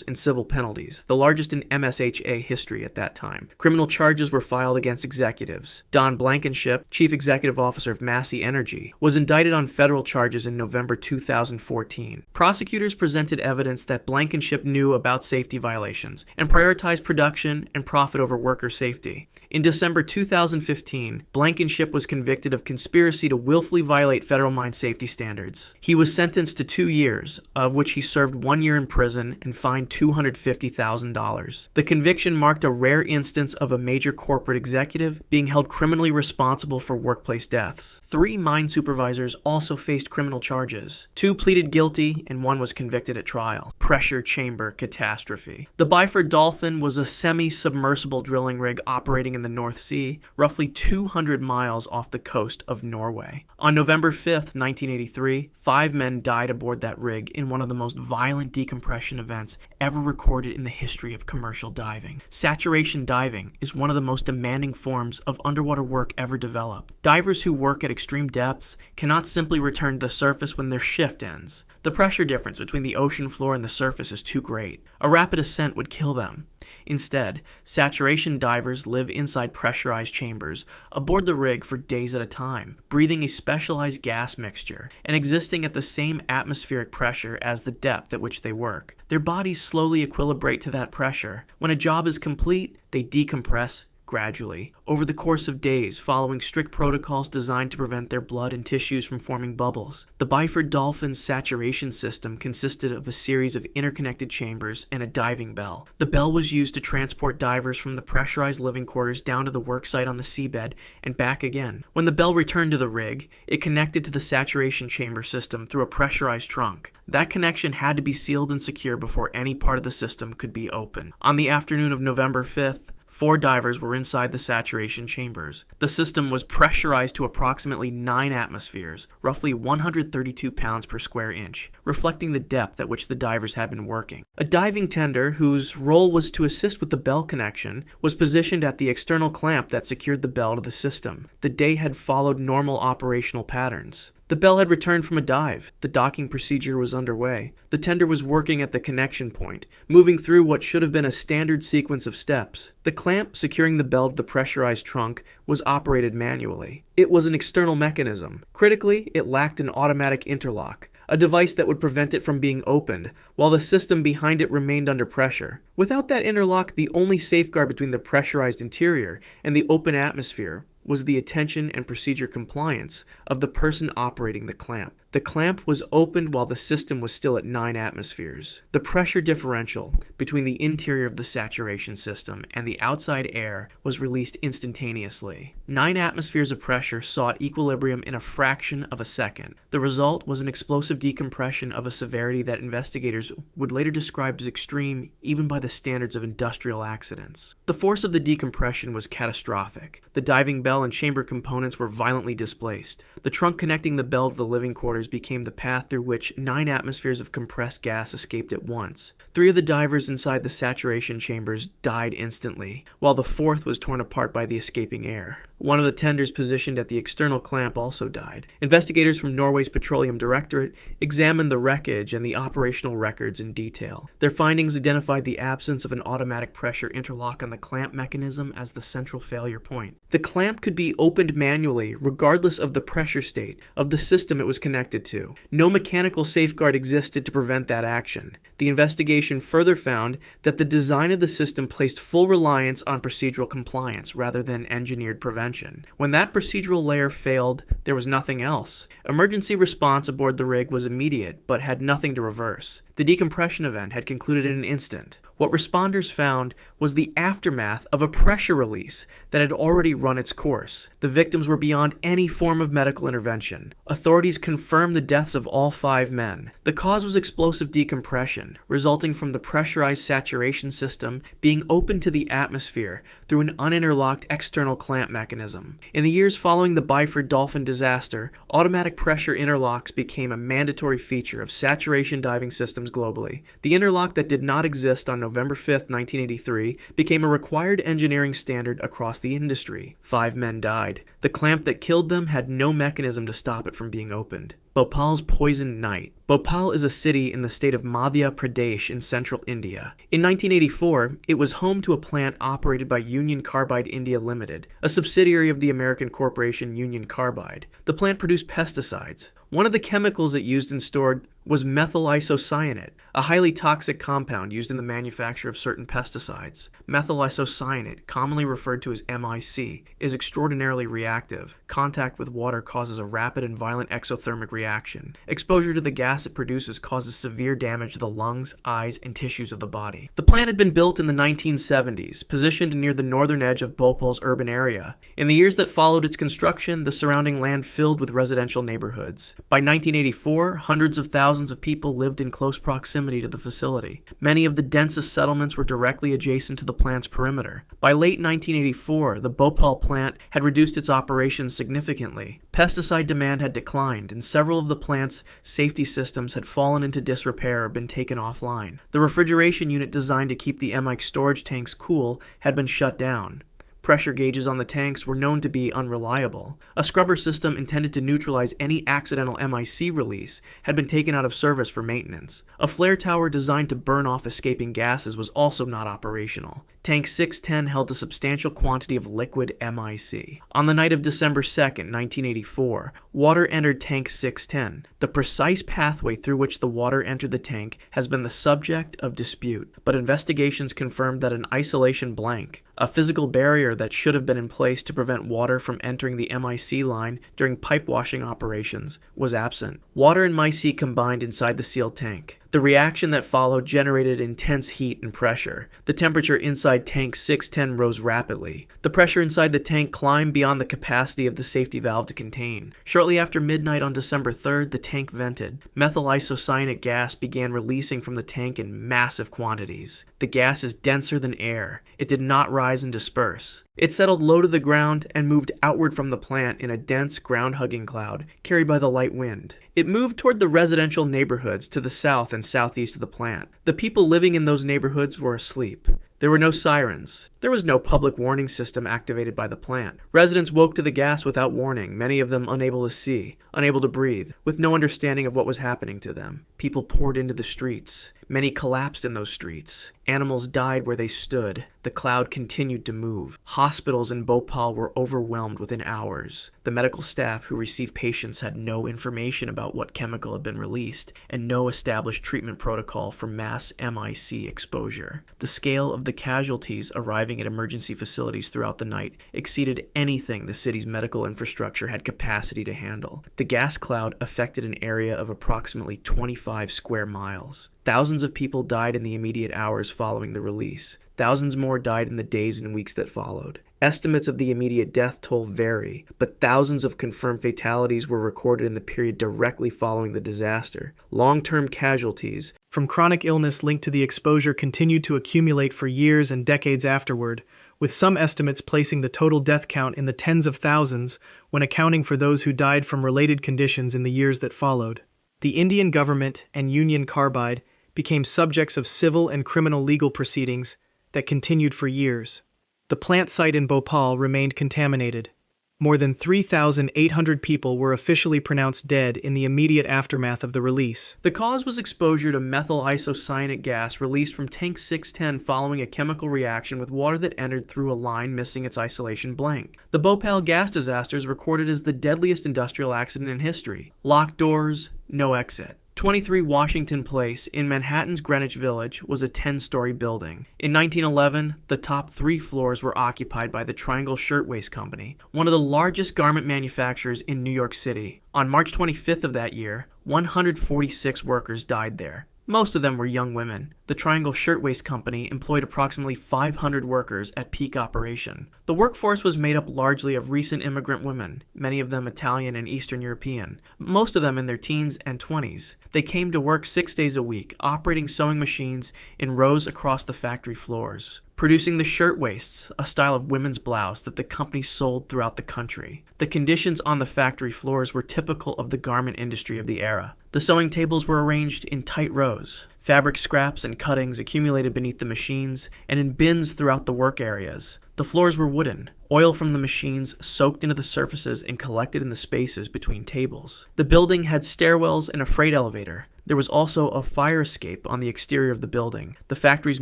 in civil penalties, the largest in MSHA history at that time. Criminal charges were filed against executives. Don Blankenship, chief executive officer of Massey Energy, was indicted on federal charges in November 2014. Prosecutors presented evidence that Blankenship knew about safety violations and prioritized production and profit over worker safety. In December 2015, Blankenship was convicted of conspiracy to willfully violate federal mine safety standards. He was sentenced to 2 years, of which he served 1 year in prison and fined $250,000. The conviction marked a rare instance of a major corporate executive being held criminally responsible for workplace deaths. 3 mine supervisors also faced criminal charges. 2 pleaded guilty and 1 was convicted at trial. Pressure chamber catastrophe. The Byford Dolphin was a semi-submersible drilling rig operating in the North Sea, roughly 200 miles off the coast of Norway. On November 5th, 1983, 5 men died aboard that rig in one of the most violent decompression events ever recorded in the history of commercial diving. Saturation diving is one of the most demanding forms of underwater work ever developed. Divers who work at extreme depths cannot simply return to the surface when their shift ends. The pressure difference between the ocean floor and the surface is too great. A rapid ascent would kill them. Instead, saturation divers live inside pressurized chambers aboard the rig for days at a time, breathing a specialized gas mixture and existing at the same atmospheric pressure as the depth at which they work. Their bodies slowly equilibrate to that pressure. When a job is complete, they decompress gradually, over the course of days, following strict protocols designed to prevent their blood and tissues from forming bubbles. The Byford Dolphin's saturation system consisted of a series of interconnected chambers and a diving bell. The bell was used to transport divers from the pressurized living quarters down to the worksite on the seabed and back again. When the bell returned to the rig, it connected to the saturation chamber system through a pressurized trunk. That connection had to be sealed and secure before any part of the system could be open. On the afternoon of November 5th, 4 divers were inside the saturation chambers. The system was pressurized to approximately 9 atmospheres, roughly 132 pounds per square inch, reflecting the depth at which the divers had been working. A diving tender, whose role was to assist with the bell connection, was positioned at the external clamp that secured the bell to the system. The day had followed normal operational patterns. The bell had returned from a dive. The docking procedure was underway. The tender was working at the connection point, moving through what should have been a standard sequence of steps. The clamp securing the bell to the pressurized trunk was operated manually. It was an external mechanism. Critically, it lacked an automatic interlock, a device that would prevent it from being opened, while the system behind it remained under pressure. Without that interlock, the only safeguard between the pressurized interior and the open atmosphere was the attention and procedure compliance of the person operating the clamp. The clamp was opened while the system was still at 9 atmospheres. The pressure differential between the interior of the saturation system and the outside air was released instantaneously. 9 atmospheres of pressure sought equilibrium in a fraction of a second. The result was an explosive decompression of a severity that investigators would later describe as extreme even by the standards of industrial accidents. The force of the decompression was catastrophic. The diving bell and chamber components were violently displaced. The trunk connecting the bell to the living quarters became the path through which 9 atmospheres of compressed gas escaped at once. 3 of the divers inside the saturation chambers died instantly, while the 4th was torn apart by the escaping air. One of the tenders positioned at the external clamp also died. Investigators from Norway's Petroleum Directorate examined the wreckage and the operational records in detail. Their findings identified the absence of an automatic pressure interlock on the clamp mechanism as the central failure point. The clamp could be opened manually, regardless of the pressure state of the system it was connected to. No mechanical safeguard existed to prevent that action. The investigation further found that the design of the system placed full reliance on procedural compliance rather than engineered prevention. When that procedural layer failed, there was nothing else. Emergency response aboard the rig was immediate, but had nothing to reverse. The decompression event had concluded in an instant. What responders found was the aftermath of a pressure release that had already run its course. The victims were beyond any form of medical intervention. Authorities confirmed the deaths of all 5 men. The cause was explosive decompression, resulting from the pressurized saturation system being opened to the atmosphere through an uninterlocked external clamp mechanism. In the years following the Byford Dolphin disaster, automatic pressure interlocks became a mandatory feature of saturation diving systems globally. The interlock that did not exist on November 5, 1983, became a required engineering standard across the industry. 5 men died. The clamp that killed them had no mechanism to stop it from being opened. Bhopal's poisoned night. Bhopal is a city in the state of Madhya Pradesh in central India. In 1984, it was home to a plant operated by Union Carbide India Limited, a subsidiary of the American corporation Union Carbide. The plant produced pesticides. One of the chemicals it used and stored was methyl isocyanate, a highly toxic compound used in the manufacture of certain pesticides. Methyl isocyanate, commonly referred to as MIC, is extraordinarily reactive. Contact with water causes a rapid and violent exothermic reaction. Exposure to the gas it produces causes severe damage to the lungs, eyes, and tissues of the body. The plant had been built in the 1970s, positioned near the northern edge of Bhopal's urban area. In the years that followed its construction, the surrounding land filled with residential neighborhoods. By 1984, hundreds of thousands of people lived in close proximity to the facility. Many of the densest settlements were directly adjacent to the plant's perimeter. By late 1984, the Bhopal plant had reduced its operations significantly. Pesticide demand had declined, and several of the plant's safety systems had fallen into disrepair or been taken offline. The refrigeration unit designed to keep the MIC storage tanks cool had been shut down. Pressure gauges on the tanks were known to be unreliable. A scrubber system intended to neutralize any accidental MIC release had been taken out of service for maintenance. A flare tower designed to burn off escaping gases was also not operational. Tank 610 held a substantial quantity of liquid MIC. On the night of December 2, 1984, water entered Tank 610. The precise pathway through which the water entered the tank has been the subject of dispute, but investigations confirmed that an isolation blank, a physical barrier that should have been in place to prevent water from entering the MIC line during pipe washing operations, was absent. Water and MIC combined inside the sealed tank. The reaction that followed generated intense heat and pressure. The temperature inside tank 610 rose rapidly. The pressure inside the tank climbed beyond the capacity of the safety valve to contain. Shortly after midnight on December 3rd, the tank vented. Methyl isocyanate gas began releasing from the tank in massive quantities. The gas is denser than air. It did not rise and disperse. It settled low to the ground and moved outward from the plant in a dense ground-hugging cloud, carried by the light wind. It moved toward the residential neighborhoods to the south and southeast of the plant. The people living in those neighborhoods were asleep. There were no sirens. There was no public warning system activated by the plant. Residents woke to the gas without warning, many of them unable to see, unable to breathe, with no understanding of what was happening to them. People poured into the streets. Many collapsed in those streets. Animals died where they stood. The cloud continued to move. Hospitals in Bhopal were overwhelmed within hours. The medical staff who received patients had no information about what chemical had been released and no established treatment protocol for mass MIC exposure. The scale of the casualties arriving at emergency facilities throughout the night exceeded anything the city's medical infrastructure had capacity to handle. The gas cloud affected an area of approximately 25 square miles. Thousands of people died in the immediate hours following the release. Thousands more died in the days and weeks that followed. Estimates of the immediate death toll vary, but thousands of confirmed fatalities were recorded in the period directly following the disaster. Long-term casualties from chronic illness linked to the exposure continued to accumulate for years and decades afterward, with some estimates placing the total death count in the tens of thousands when accounting for those who died from related conditions in the years that followed. The Indian government and Union Carbide became subjects of civil and criminal legal proceedings that continued for years. The plant site in Bhopal remained contaminated. More than 3,800 people were officially pronounced dead in the immediate aftermath of the release. The cause was exposure to methyl isocyanate gas released from tank 610 following a chemical reaction with water that entered through a line missing its isolation blank. The Bhopal gas disaster is recorded as the deadliest industrial accident in history. Locked doors, no exit. 23 Washington Place in Manhattan's Greenwich Village was a 10-story building. In 1911, the top 3 floors were occupied by the Triangle Shirtwaist Company, one of the largest garment manufacturers in New York City. On March 25th of that year, 146 workers died there. Most of them were young women. The Triangle Shirtwaist Company employed approximately 500 workers at peak operation. The workforce was made up largely of recent immigrant women, many of them Italian and Eastern European, most of them in their teens and 20s. They came to work 6 days a week, operating sewing machines in rows across the factory floors, producing the shirtwaists, a style of women's blouse that the company sold throughout the country. The conditions on the factory floors were typical of the garment industry of the era. The sewing tables were arranged in tight rows. Fabric scraps and cuttings accumulated beneath the machines and in bins throughout the work areas. The floors were wooden. Oil from the machines soaked into the surfaces and collected in the spaces between tables. The building had stairwells and a freight elevator. There was also a fire escape on the exterior of the building. The factory's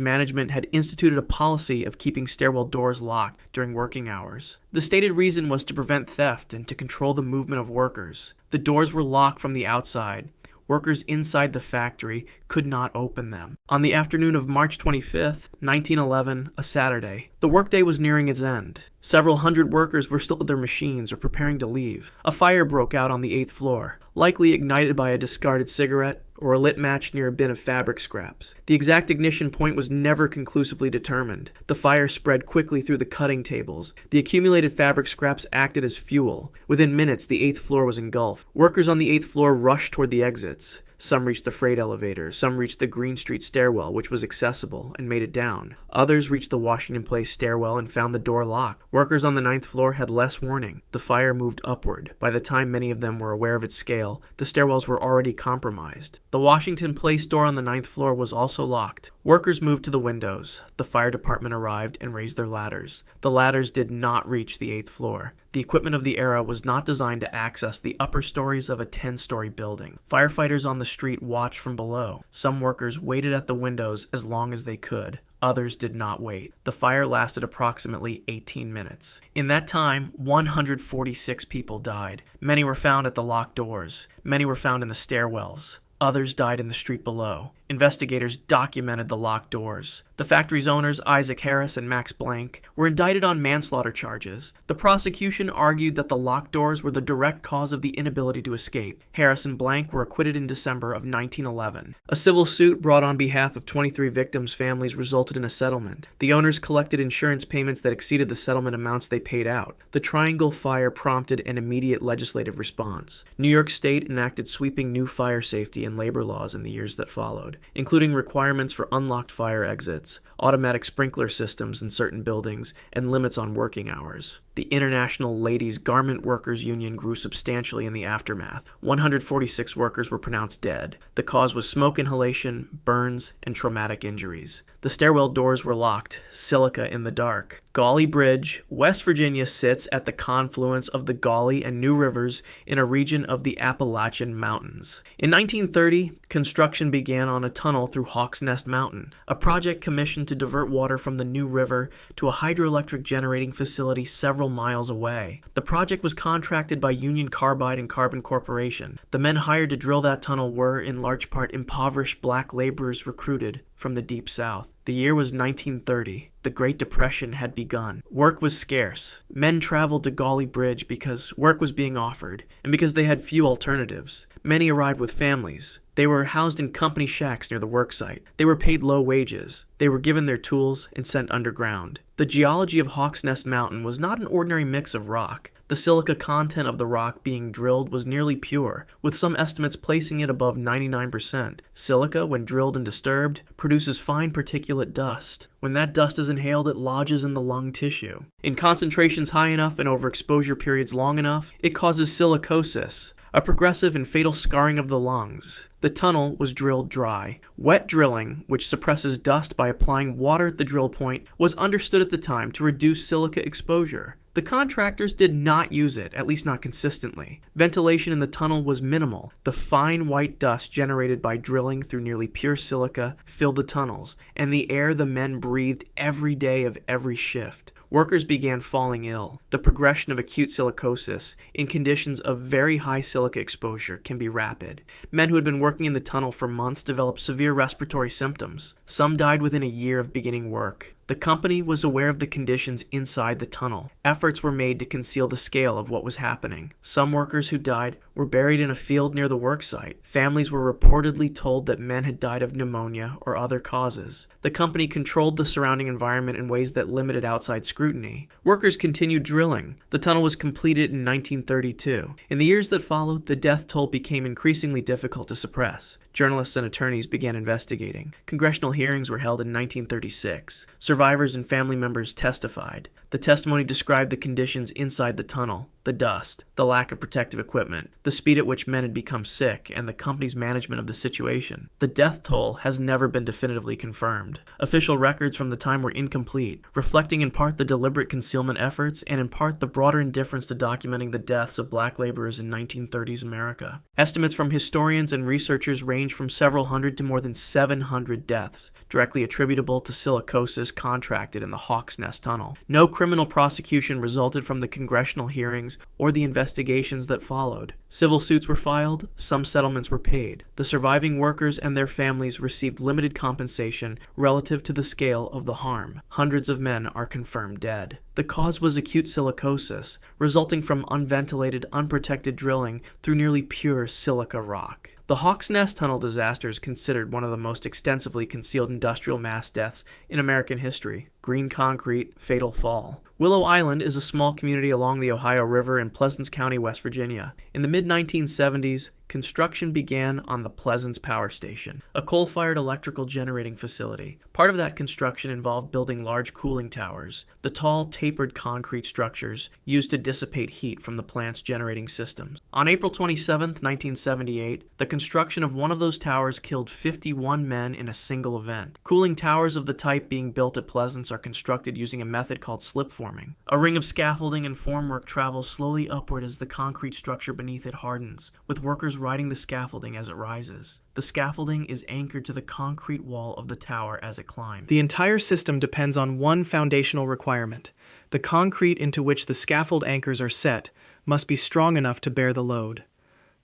management had instituted a policy of keeping stairwell doors locked during working hours. The stated reason was to prevent theft and to control the movement of workers. The doors were locked from the outside. Workers inside the factory could not open them. On the afternoon of March 25th, 1911, a Saturday, the workday was nearing its end. Several hundred workers were still at their machines or preparing to leave. A fire broke out on the 8th floor, likely ignited by a discarded cigarette or a lit match near a bin of fabric scraps. The exact ignition point was never conclusively determined. The fire spread quickly through the cutting tables. The accumulated fabric scraps acted as fuel. Within minutes, the 8th floor was engulfed. Workers on the 8th floor rushed toward the exits. Some reached the freight elevator. Some reached the Green Street stairwell, which was accessible, and made it down. Others reached the Washington Place stairwell and found the door locked. Workers on the 9th floor had less warning. The fire moved upward. By the time many of them were aware of its scale, the stairwells were already compromised. The Washington Place door on the 9th floor was also locked. Workers moved to the windows. The fire department arrived and raised their ladders. The ladders did not reach the 8th floor. The equipment of the era was not designed to access the upper stories of a 10-story building. Firefighters on the street watched from below. Some workers waited at the windows as long as they could. Others did not wait. The fire lasted approximately 18 minutes. In that time, 146 people died. Many were found at the locked doors. Many were found in the stairwells. Others died in the street below. Investigators documented the locked doors. The factory's owners, Isaac Harris and Max Blank, were indicted on manslaughter charges. The prosecution argued that the locked doors were the direct cause of the inability to escape. Harris and Blank were acquitted in December of 1911. A civil suit brought on behalf of 23 victims' families resulted in a settlement. The owners collected insurance payments that exceeded the settlement amounts they paid out. The Triangle Fire prompted an immediate legislative response. New York State enacted sweeping new fire safety and labor laws in the years that followed, including requirements for unlocked fire exits, automatic sprinkler systems in certain buildings, and limits on working hours. The International Ladies Garment Workers Union grew substantially in the aftermath. 146 workers were pronounced dead. The cause was smoke inhalation, burns, and traumatic injuries. The stairwell doors were locked, silica in the dark. Gauley Bridge, West Virginia sits at the confluence of the Gauley and New Rivers in a region of the Appalachian Mountains. In 1930, construction began on a tunnel through Hawks Nest Mountain, a project commissioned to divert water from the New River to a hydroelectric generating facility several miles away. The project was contracted by Union Carbide and Carbon Corporation. The men hired to drill that tunnel were, in large part, impoverished black laborers recruited from the Deep South. The year was 1930. The Great Depression had begun. Work was scarce. Men traveled to Gauley Bridge because work was being offered, and because they had few alternatives. Many arrived with families. They were housed in company shacks near the worksite. They were paid low wages. They were given their tools and sent underground. The geology of Hawks Nest Mountain was not an ordinary mix of rock. The silica content of the rock being drilled was nearly pure, with some estimates placing it above 99%. Silica, when drilled and disturbed, produces fine particulate dust. When that dust is inhaled, it lodges in the lung tissue. In concentrations high enough and over exposure periods long enough, it causes silicosis, a progressive and fatal scarring of the lungs. The tunnel was drilled dry. Wet drilling, which suppresses dust by applying water at the drill point, was understood at the time to reduce silica exposure. The contractors did not use it, at least not consistently. Ventilation in the tunnel was minimal. The fine white dust generated by drilling through nearly pure silica filled the tunnels, and the air the men breathed every day of every shift. Workers began falling ill. The progression of acute silicosis in conditions of very high silica exposure can be rapid. Men who had been working in the tunnel for months developed severe respiratory symptoms. Some died within a year of beginning work. The company was aware of the conditions inside the tunnel. Efforts were made to conceal the scale of what was happening. Some workers who died were buried in a field near the worksite. Families were reportedly told that men had died of pneumonia or other causes. The company controlled the surrounding environment in ways that limited outside scrutiny. Workers continued drilling. The tunnel was completed in 1932. In the years that followed, the death toll became increasingly difficult to suppress. Journalists and attorneys began investigating. Congressional hearings were held in 1936. Survivors and family members testified. The testimony described the conditions inside the tunnel, the dust, the lack of protective equipment, the speed at which men had become sick, and the company's management of the situation. The death toll has never been definitively confirmed. Official records from the time were incomplete, reflecting in part the deliberate concealment efforts and in part the broader indifference to documenting the deaths of black laborers in 1930s America. Estimates from historians and researchers range from several hundred to more than 700 deaths, directly attributable to silicosis contracted in the Hawks Nest Tunnel. No criminal prosecution resulted from the congressional hearings or the investigations that followed. Civil suits were filed, some settlements were paid. The surviving workers and their families received limited compensation relative to the scale of the harm. Hundreds of men are confirmed dead. The cause was acute silicosis, resulting from unventilated, unprotected drilling through nearly pure silica rock. The Hawks Nest Tunnel disaster is considered one of the most extensively concealed industrial mass deaths in American history. Green concrete, fatal fall. Willow Island is a small community along the Ohio River in Pleasants County, West Virginia. In the mid-1970s, construction began on the Pleasants Power Station, a coal-fired electrical generating facility. Part of that construction involved building large cooling towers, the tall, tapered concrete structures used to dissipate heat from the plant's generating systems. On April 27, 1978, the construction of one of those towers killed 51 men in a single event. Cooling towers of the type being built at Pleasants are constructed using a method called slip forming. A ring of scaffolding and formwork travels slowly upward as the concrete structure beneath it hardens, with workers riding the scaffolding as it rises. The scaffolding is anchored to the concrete wall of the tower as it climbs. The entire system depends on one foundational requirement. The concrete into which the scaffold anchors are set must be strong enough to bear the load.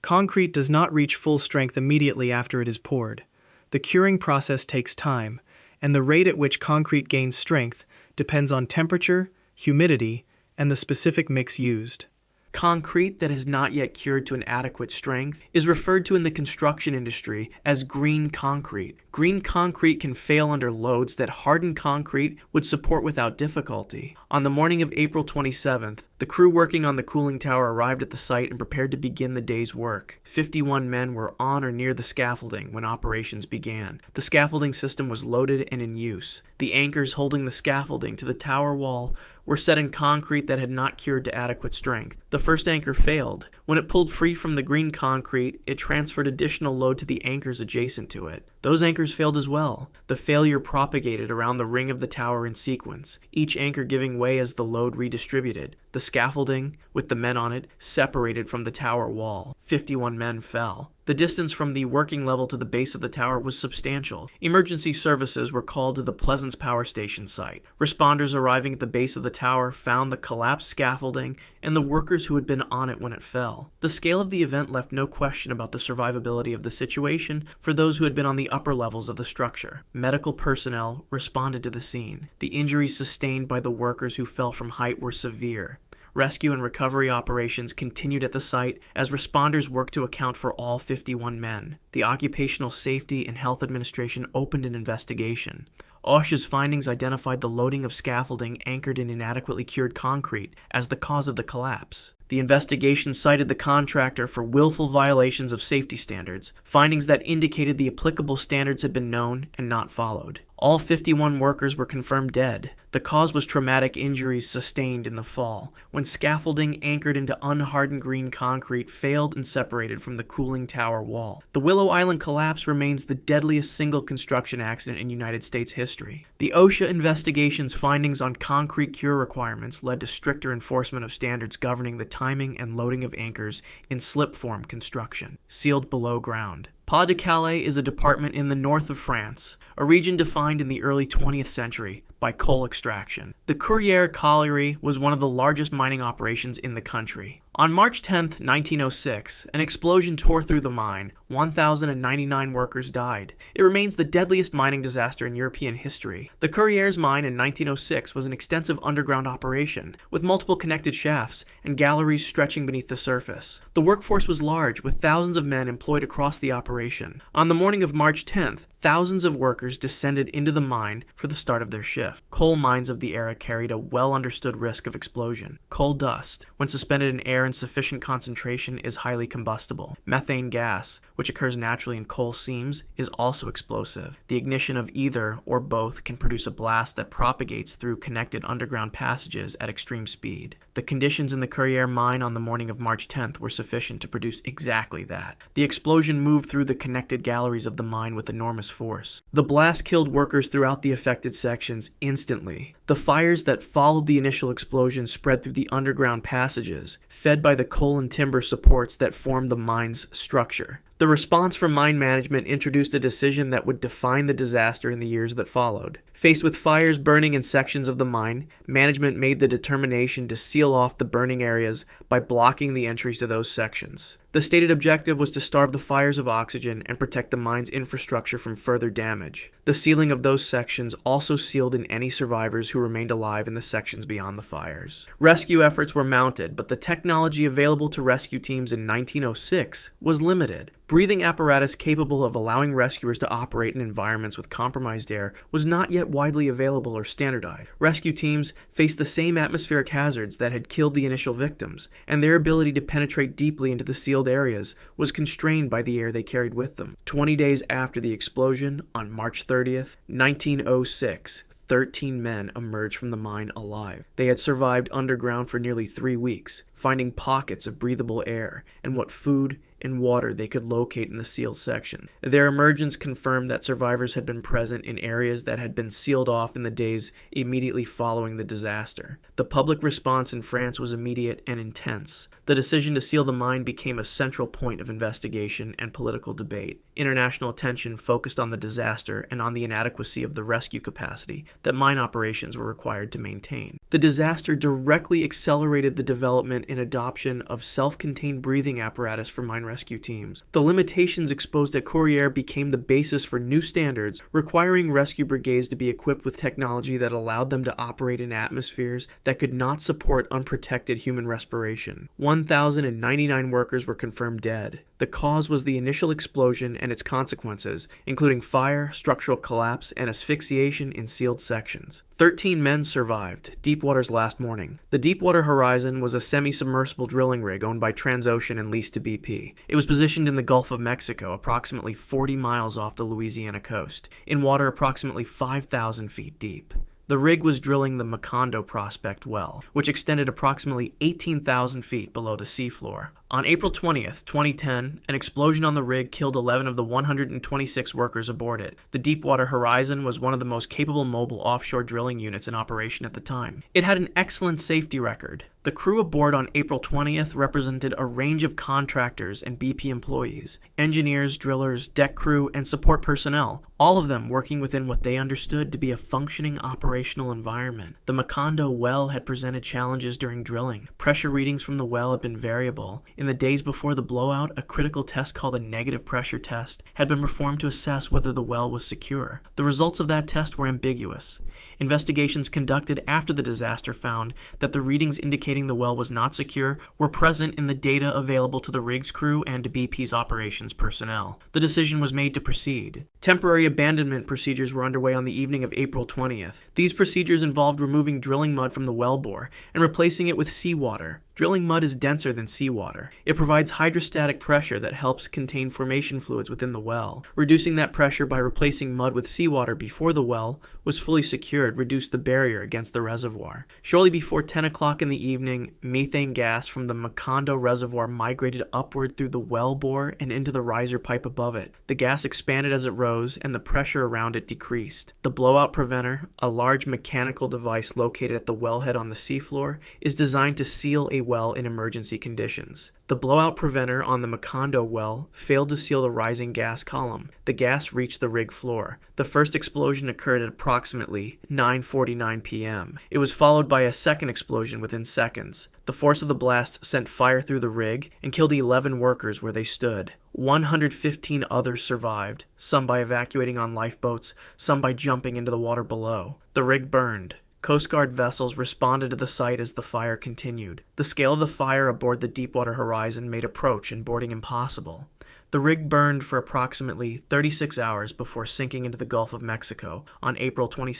Concrete does not reach full strength immediately after it is poured. The curing process takes time, and the rate at which concrete gains strength depends on temperature, humidity, and the specific mix used. Concrete that has not yet cured to an adequate strength is referred to in the construction industry as green concrete. Green concrete can fail under loads that hardened concrete would support without difficulty. On the morning of April 27th, the crew working on the cooling tower arrived at the site and prepared to begin the day's work. 51 men were on or near the scaffolding when operations began. The scaffolding system was loaded and in use. The anchors holding the scaffolding to the tower wall were set in concrete that had not cured to adequate strength. The first anchor failed. When it pulled free from the green concrete, it transferred additional load to the anchors adjacent to it. Those anchors failed as well. The failure propagated around the ring of the tower in sequence, each anchor giving way as the load redistributed. The scaffolding, with the men on it, separated from the tower wall. 51 men fell. The distance from the working level to the base of the tower was substantial. Emergency services were called to the Pleasance Power Station site. Responders arriving at the base of the tower found the collapsed scaffolding and the workers who had been on it when it fell. The scale of the event left no question about the survivability of the situation for those who had been on the upper levels of the structure. Medical personnel responded to the scene. The injuries sustained by the workers who fell from height were severe. Rescue and recovery operations continued at the site as responders worked to account for all 51 men. The Occupational Safety and Health Administration opened an investigation. OSHA's findings identified the loading of scaffolding anchored in inadequately cured concrete as the cause of the collapse. The investigation cited the contractor for willful violations of safety standards, findings that indicated the applicable standards had been known and not followed. All 51 workers were confirmed dead. The cause was traumatic injuries sustained in the fall, when scaffolding anchored into unhardened green concrete failed and separated from the cooling tower wall. The Willow Island collapse remains the deadliest single construction accident in United States history. The OSHA investigation's findings on concrete cure requirements led to stricter enforcement of standards governing the timing and loading of anchors in slip-form construction, sealed below ground. Pas-de-Calais is a department in the north of France, a region defined in the early 20th century by coal extraction. The Courrières Colliery was one of the largest mining operations in the country. On March 10, 1906, an explosion tore through the mine. 1,099 workers died. It remains the deadliest mining disaster in European history. The Courrières mine in 1906 was an extensive underground operation, with multiple connected shafts and galleries stretching beneath the surface. The workforce was large, with thousands of men employed across the operation. On the morning of March 10th, thousands of workers descended into the mine for the start of their shift. Coal mines of the era carried a well-understood risk of explosion. Coal dust, when suspended in air in sufficient concentration, is highly combustible. Methane gas, which occurs naturally in coal seams, is also explosive. The ignition of either or both can produce a blast that propagates through connected underground passages at extreme speed. The conditions in the Courrières mine on the morning of March 10th were sufficient to produce exactly that. The explosion moved through the connected galleries of the mine with enormous force. The blast killed workers throughout the affected sections instantly. The fires that followed the initial explosion spread through the underground passages, fed by the coal and timber supports that formed the mine's structure. The response from mine management introduced a decision that would define the disaster in the years that followed. Faced with fires burning in sections of the mine, management made the determination to seal off the burning areas by blocking the entries to those sections. The stated objective was to starve the fires of oxygen and protect the mine's infrastructure from further damage. The sealing of those sections also sealed in any survivors who remained alive in the sections beyond the fires. Rescue efforts were mounted, but the technology available to rescue teams in 1906 was limited. Breathing apparatus capable of allowing rescuers to operate in environments with compromised air was not yet widely available or standardized. Rescue teams faced the same atmospheric hazards that had killed the initial victims, and their ability to penetrate deeply into the sealed areas was constrained by the air they carried with them. 20 days after the explosion, on March 30th, 1906, 13 men emerged from the mine alive. They had survived underground for nearly 3 weeks, finding pockets of breathable air and what food and water they could locate in the sealed section. Their emergence confirmed that survivors had been present in areas that had been sealed off in the days immediately following the disaster. The public response in France was immediate and intense. The decision to seal the mine became a central point of investigation and political debate. International attention focused on the disaster and on the inadequacy of the rescue capacity that mine operations were required to maintain. The disaster directly accelerated the development and adoption of self-contained breathing apparatus for mine rescue rescue teams. The limitations exposed at Courrières became the basis for new standards, requiring rescue brigades to be equipped with technology that allowed them to operate in atmospheres that could not support unprotected human respiration. 1,099 workers were confirmed dead. The cause was the initial explosion and its consequences, including fire, structural collapse, and asphyxiation in sealed sections. 13 men survived, Deepwater's last morning. The Deepwater Horizon was a semi-submersible drilling rig owned by Transocean and leased to BP. It was positioned in the Gulf of Mexico, approximately 40 miles off the Louisiana coast, in water approximately 5,000 feet deep. The rig was drilling the Macondo prospect well, which extended approximately 18,000 feet below the seafloor. On April 20th, 2010, an explosion on the rig killed 11 of the 126 workers aboard it. The Deepwater Horizon was one of the most capable mobile offshore drilling units in operation at the time. It had an excellent safety record. The crew aboard on April 20th represented a range of contractors and BP employees, engineers, drillers, deck crew, and support personnel, all of them working within what they understood to be a functioning operational environment. The Macondo well had presented challenges during drilling. Pressure readings from the well had been variable. In the days before the blowout, a critical test called a negative pressure test had been performed to assess whether the well was secure. The results of that test were ambiguous. Investigations conducted after the disaster found that the readings indicating the well was not secure were present in the data available to the rig's crew and to BP's operations personnel. The decision was made to proceed. Temporary abandonment procedures were underway on the evening of April 20th. These procedures involved removing drilling mud from the wellbore and replacing it with seawater. Drilling mud is denser than seawater. It provides hydrostatic pressure that helps contain formation fluids within the well. Reducing that pressure by replacing mud with seawater before the well was fully secured reduced the barrier against the reservoir. Shortly before 10 o'clock in the evening, methane gas from the Macondo reservoir migrated upward through the well bore and into the riser pipe above it. The gas expanded as it rose, and the pressure around it decreased. The blowout preventer, a large mechanical device located at the wellhead on the seafloor, is designed to seal a well in emergency conditions. The blowout preventer on the Macondo well failed to seal the rising gas column. The gas reached the rig floor. The first explosion occurred at approximately 9:49 p.m. It was followed by a second explosion within seconds. The force of the blast sent fire through the rig and killed 11 workers where they stood. 115 others survived, some by evacuating on lifeboats, some by jumping into the water below. The rig burned. Coast Guard vessels responded to the site as the fire continued. The scale of the fire aboard the Deepwater Horizon made approach and boarding impossible. The rig burned for approximately 36 hours before sinking into the Gulf of Mexico on April 22,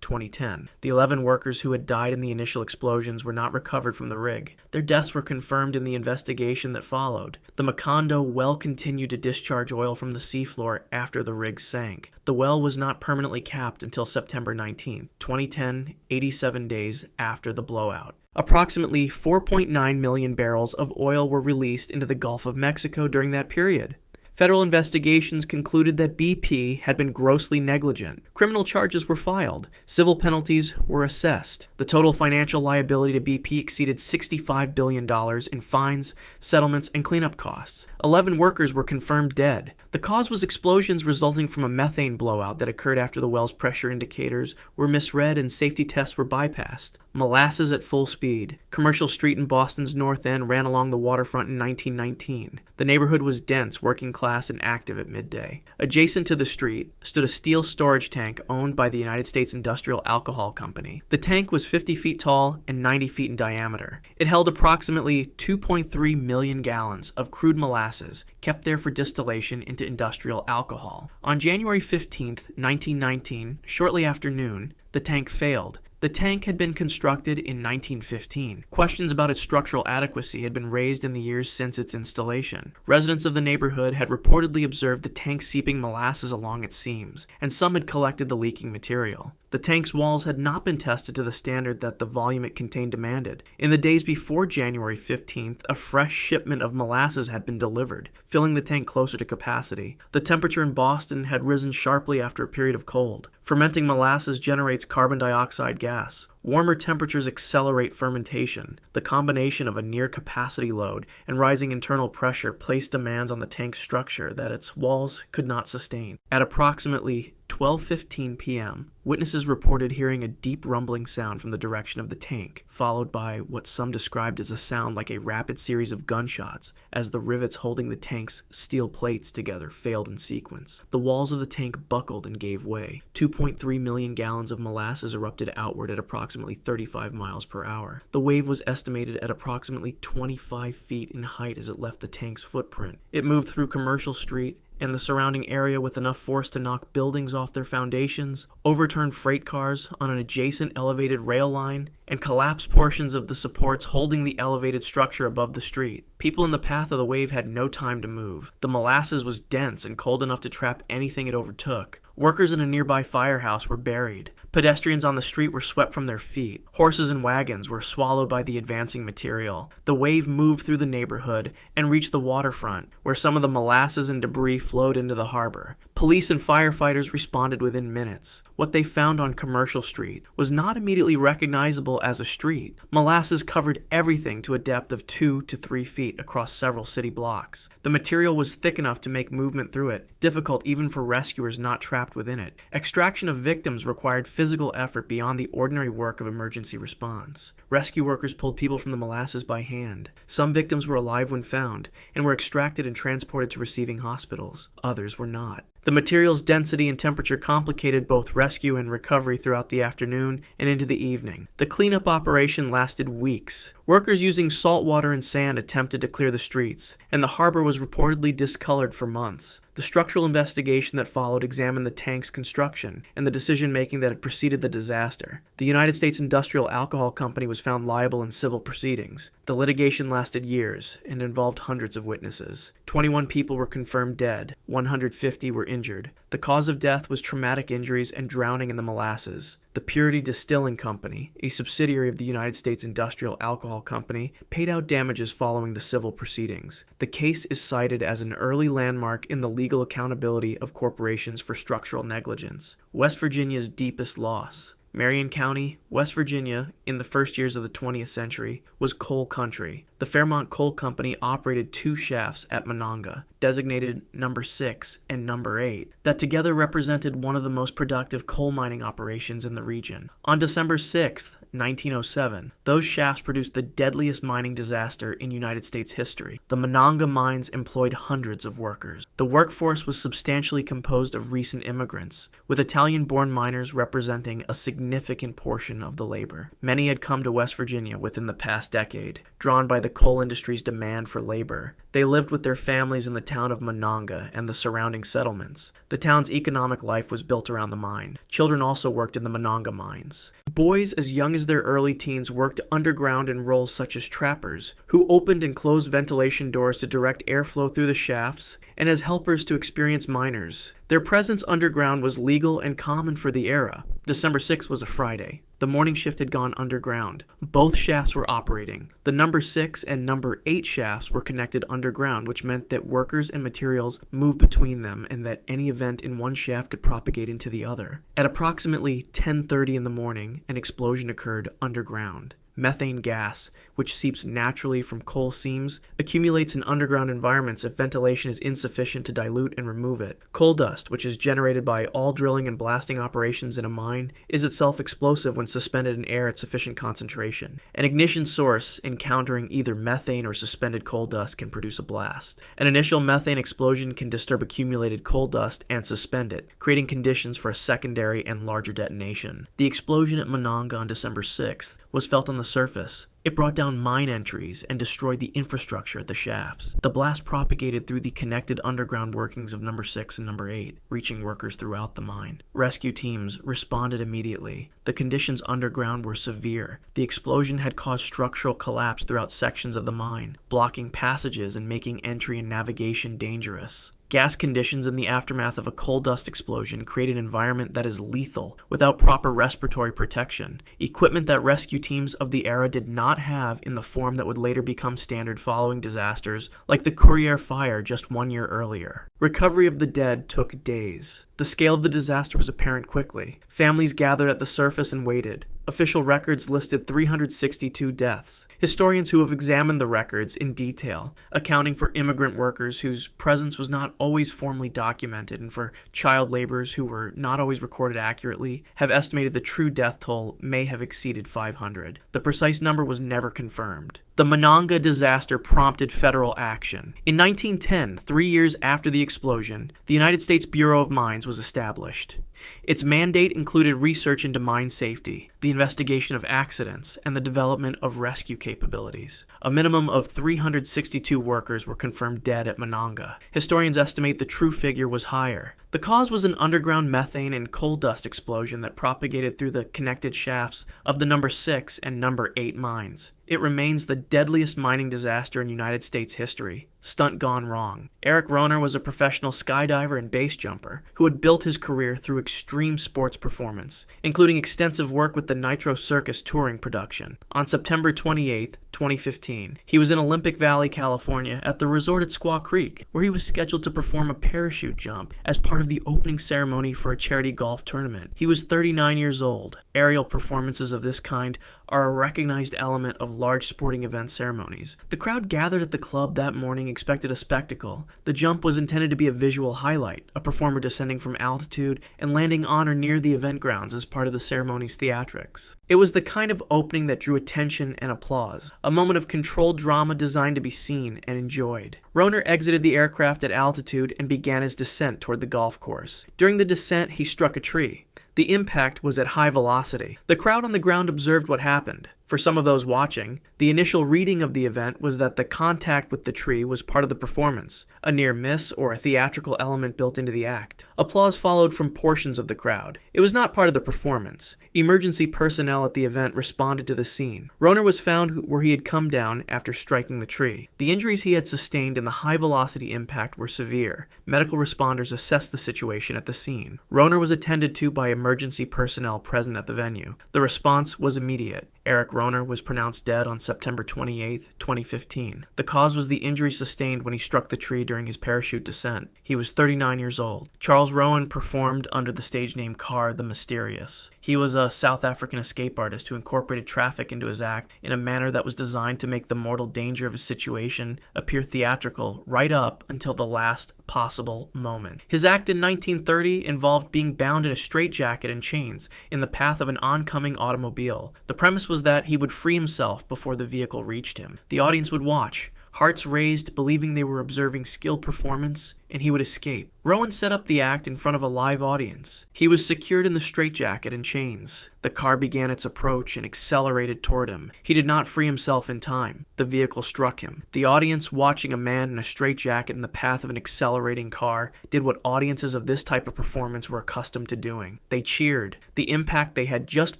2010. The 11 workers who had died in the initial explosions were not recovered from the rig. Their deaths were confirmed in the investigation that followed. The Macondo well continued to discharge oil from the seafloor after the rig sank. The well was not permanently capped until September 19, 2010, 87 days after the blowout. Approximately 4.9 million barrels of oil were released into the Gulf of Mexico during that period. Federal investigations concluded that BP had been grossly negligent. Criminal charges were filed. Civil penalties were assessed. The total financial liability to BP exceeded $65 billion in fines, settlements, and cleanup costs. 11 workers were confirmed dead. The cause was explosions resulting from a methane blowout that occurred after the well's pressure indicators were misread and safety tests were bypassed. Molasses at full speed. Commercial Street in Boston's North End ran along the waterfront in 1919. The neighborhood was dense, working class, and active at midday. Adjacent to the street stood a steel storage tank owned by the United States Industrial Alcohol Company. The tank was 50 feet tall and 90 feet in diameter. It held approximately 2.3 million gallons of crude molasses, kept there for distillation into industrial alcohol. On January 15, 1919, shortly after noon, the tank failed. The tank had been constructed in 1915. Questions about its structural adequacy had been raised in the years since its installation. Residents of the neighborhood had reportedly observed the tank seeping molasses along its seams, and some had collected the leaking material. The tank's walls had not been tested to the standard that the volume it contained demanded. In the days before January 15th, a fresh shipment of molasses had been delivered, filling the tank closer to capacity. The temperature in Boston had risen sharply after a period of cold. Fermenting molasses generates carbon dioxide gas. Warmer temperatures accelerate fermentation. The combination of a near-capacity load and rising internal pressure placed demands on the tank's structure that its walls could not sustain. At approximately 12:15 p.m., witnesses reported hearing a deep rumbling sound from the direction of the tank, followed by what some described as a sound like a rapid series of gunshots as the rivets holding the tank's steel plates together failed in sequence. The walls of the tank buckled and gave way. 2.3 million gallons of molasses erupted outward at approximately 35 miles per hour. The wave was estimated at approximately 25 feet in height as it left the tank's footprint. It moved through Commercial Street and the surrounding area with enough force to knock buildings off their foundations, overturn freight cars on an adjacent elevated rail line, and collapse portions of the supports holding the elevated structure above the street. People in the path of the wave had no time to move. The molasses was dense and cold enough to trap anything it overtook. Workers in a nearby firehouse were buried. Pedestrians on the street were swept from their feet. Horses and wagons were swallowed by the advancing material. The wave moved through the neighborhood and reached the waterfront, where some of the molasses and debris flowed into the harbor. Police and firefighters responded within minutes. What they found on Commercial Street was not immediately recognizable as a street. Molasses covered everything to a depth of 2 to 3 feet across several city blocks. The material was thick enough to make movement through it difficult even for rescuers not trapped within it. Extraction of victims required physical effort beyond the ordinary work of emergency response. Rescue workers pulled people from the molasses by hand. Some victims were alive when found and were extracted and transported to receiving hospitals. Others were not. The material's density and temperature complicated both rescue and recovery throughout the afternoon and into the evening. The cleanup operation lasted weeks. Workers using salt water and sand attempted to clear the streets, and the harbor was reportedly discolored for months. The structural investigation that followed examined the tank's construction and the decision-making that had preceded the disaster. The United States Industrial Alcohol Company was found liable in civil proceedings. The litigation lasted years and involved hundreds of witnesses. 21 people were confirmed dead. 150 were injured. The cause of death was traumatic injuries and drowning in the molasses. The Purity Distilling Company, a subsidiary of the United States Industrial Alcohol Company, paid out damages following the civil proceedings. The case is cited as an early landmark in the legal accountability of corporations for structural negligence. West Virginia's deepest loss. Marion County, West Virginia, in the first years of the 20th century, was coal country. The Fairmont Coal Company operated 2 shafts at Monongah, designated number 6 and number 8, that together represented one of the most productive coal mining operations in the region. On December 6, 1907, those shafts produced the deadliest mining disaster in United States history. The Monongah mines employed hundreds of workers. The workforce was substantially composed of recent immigrants, with Italian-born miners representing a significant portion of the labor. Many had come to West Virginia within the past decade, drawn by the coal industry's demand for labor. They lived with their families in the town of Monongah and the surrounding settlements. The town's economic life was built around the mine. Children also worked in the Monongah mines. Boys as young as their early teens worked underground in roles such as trappers, who opened and closed ventilation doors to direct airflow through the shafts, and as helpers to experienced miners. Their presence underground was legal and common for the era. December 6th was a Friday. The morning shift had gone underground. Both shafts were operating. The number 6 and number 8 shafts were connected underground, which meant that workers and materials moved between them and that any event in one shaft could propagate into the other. At approximately 10:30 in the morning, an explosion occurred underground. Methane gas, which seeps naturally from coal seams, accumulates in underground environments if ventilation is insufficient to dilute and remove it. Coal dust, which is generated by all drilling and blasting operations in a mine, is itself explosive when suspended in air at sufficient concentration. An ignition source encountering either methane or suspended coal dust can produce a blast. An initial methane explosion can disturb accumulated coal dust and suspend it, creating conditions for a secondary and larger detonation. The explosion at Monongah on December 6th was felt on the surface. It brought down mine entries and destroyed the infrastructure at the shafts. The blast propagated through the connected underground workings of number 6 and number 8, reaching workers throughout the mine. Rescue teams responded immediately. The conditions underground were severe. The explosion had caused structural collapse throughout sections of the mine, blocking passages and making entry and navigation dangerous. Gas conditions in the aftermath of a coal dust explosion create an environment that is lethal without proper respiratory protection, equipment that rescue teams of the era did not have in the form that would later become standard following disasters like the Courier fire just 1 year earlier. Recovery of the dead took days. The scale of the disaster was apparent quickly. Families gathered at the surface and waited. Official records listed 362 deaths. Historians who have examined the records in detail, accounting for immigrant workers whose presence was not always formally documented and for child laborers who were not always recorded accurately, have estimated the true death toll may have exceeded 500. The precise number was never confirmed. The Monongah disaster prompted federal action. In 1910, 3 years after the explosion, the United States Bureau of Mines was established. Its mandate included research into mine safety, the investigation of accidents, and the development of rescue capabilities. A minimum of 362 workers were confirmed dead at Monongah. Historians estimate the true figure was higher. The cause was an underground methane and coal dust explosion that propagated through the connected shafts of the number 6 and number 8 mines. It remains the deadliest mining disaster in United States history. Stunt gone wrong. Eric Rohner was a professional skydiver and base jumper who had built his career through extreme sports performance, including extensive work with the Nitro Circus touring production. On September 28, 2015, he was in Olympic Valley, California at the resort at Squaw Creek, where he was scheduled to perform a parachute jump as part of the opening ceremony for a charity golf tournament. He was 39 years old. Aerial performances of this kind are a recognized element of large sporting event ceremonies. The crowd gathered at the club that morning expected a spectacle. The jump was intended to be a visual highlight, a performer descending from altitude and landing on or near the event grounds as part of the ceremony's theatrics. It was the kind of opening that drew attention and applause, a moment of controlled drama designed to be seen and enjoyed. Rohner exited the aircraft at altitude and began his descent toward the golf course. During the descent, he struck a tree. The impact was at high velocity. The crowd on the ground observed what happened. For some of those watching, the initial reading of the event was that the contact with the tree was part of the performance, a near miss or a theatrical element built into the act. Applause followed from portions of the crowd. It was not part of the performance. Emergency personnel at the event responded to the scene. Rohner was found where he had come down after striking the tree. The injuries he had sustained in the high-velocity impact were severe. Medical responders assessed the situation at the scene. Rohner was attended to by emergency personnel present at the venue. The response was immediate. Eric Rohner was pronounced dead on September 28, 2015. The cause was the injury sustained when he struck the tree during his parachute descent. He was 39 years old. Charles Rowan performed under the stage name Carr the Mysterious. He was a South African escape artist who incorporated traffic into his act in a manner that was designed to make the mortal danger of his situation appear theatrical right up until the last possible moment. His act in 1930 involved being bound in a straitjacket and chains in the path of an oncoming automobile. The premise was that he would free himself before the vehicle reached him. The audience would watch, hearts raised, believing they were observing skilled performance, and he would escape. Rowan set up the act in front of a live audience. He was secured in the straitjacket and chains. The car began its approach and accelerated toward him. He did not free himself in time. The vehicle struck him. The audience, watching a man in a straitjacket in the path of an accelerating car, did what audiences of this type of performance were accustomed to doing. They cheered. The impact they had just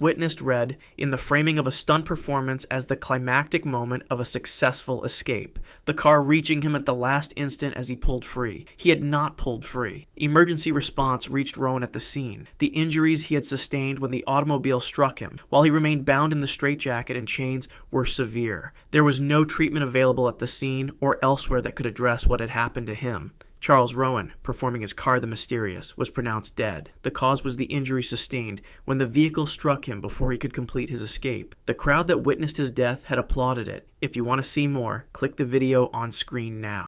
witnessed read in the framing of a stunt performance as the climactic moment of a successful escape, the car reaching him at the last instant as he pulled free. He had not pulled free. Emergency response reached Rowan at the scene. The injuries he had sustained when the automobile struck him, while he remained bound in the straitjacket and chains, were severe. There was no treatment available at the scene or elsewhere that could address what had happened to him. Charles Rowan, performing as Carr the Mysterious, was pronounced dead. The cause was the injury sustained when the vehicle struck him before he could complete his escape. The crowd that witnessed his death had applauded it. If you want to see more, click the video on screen now.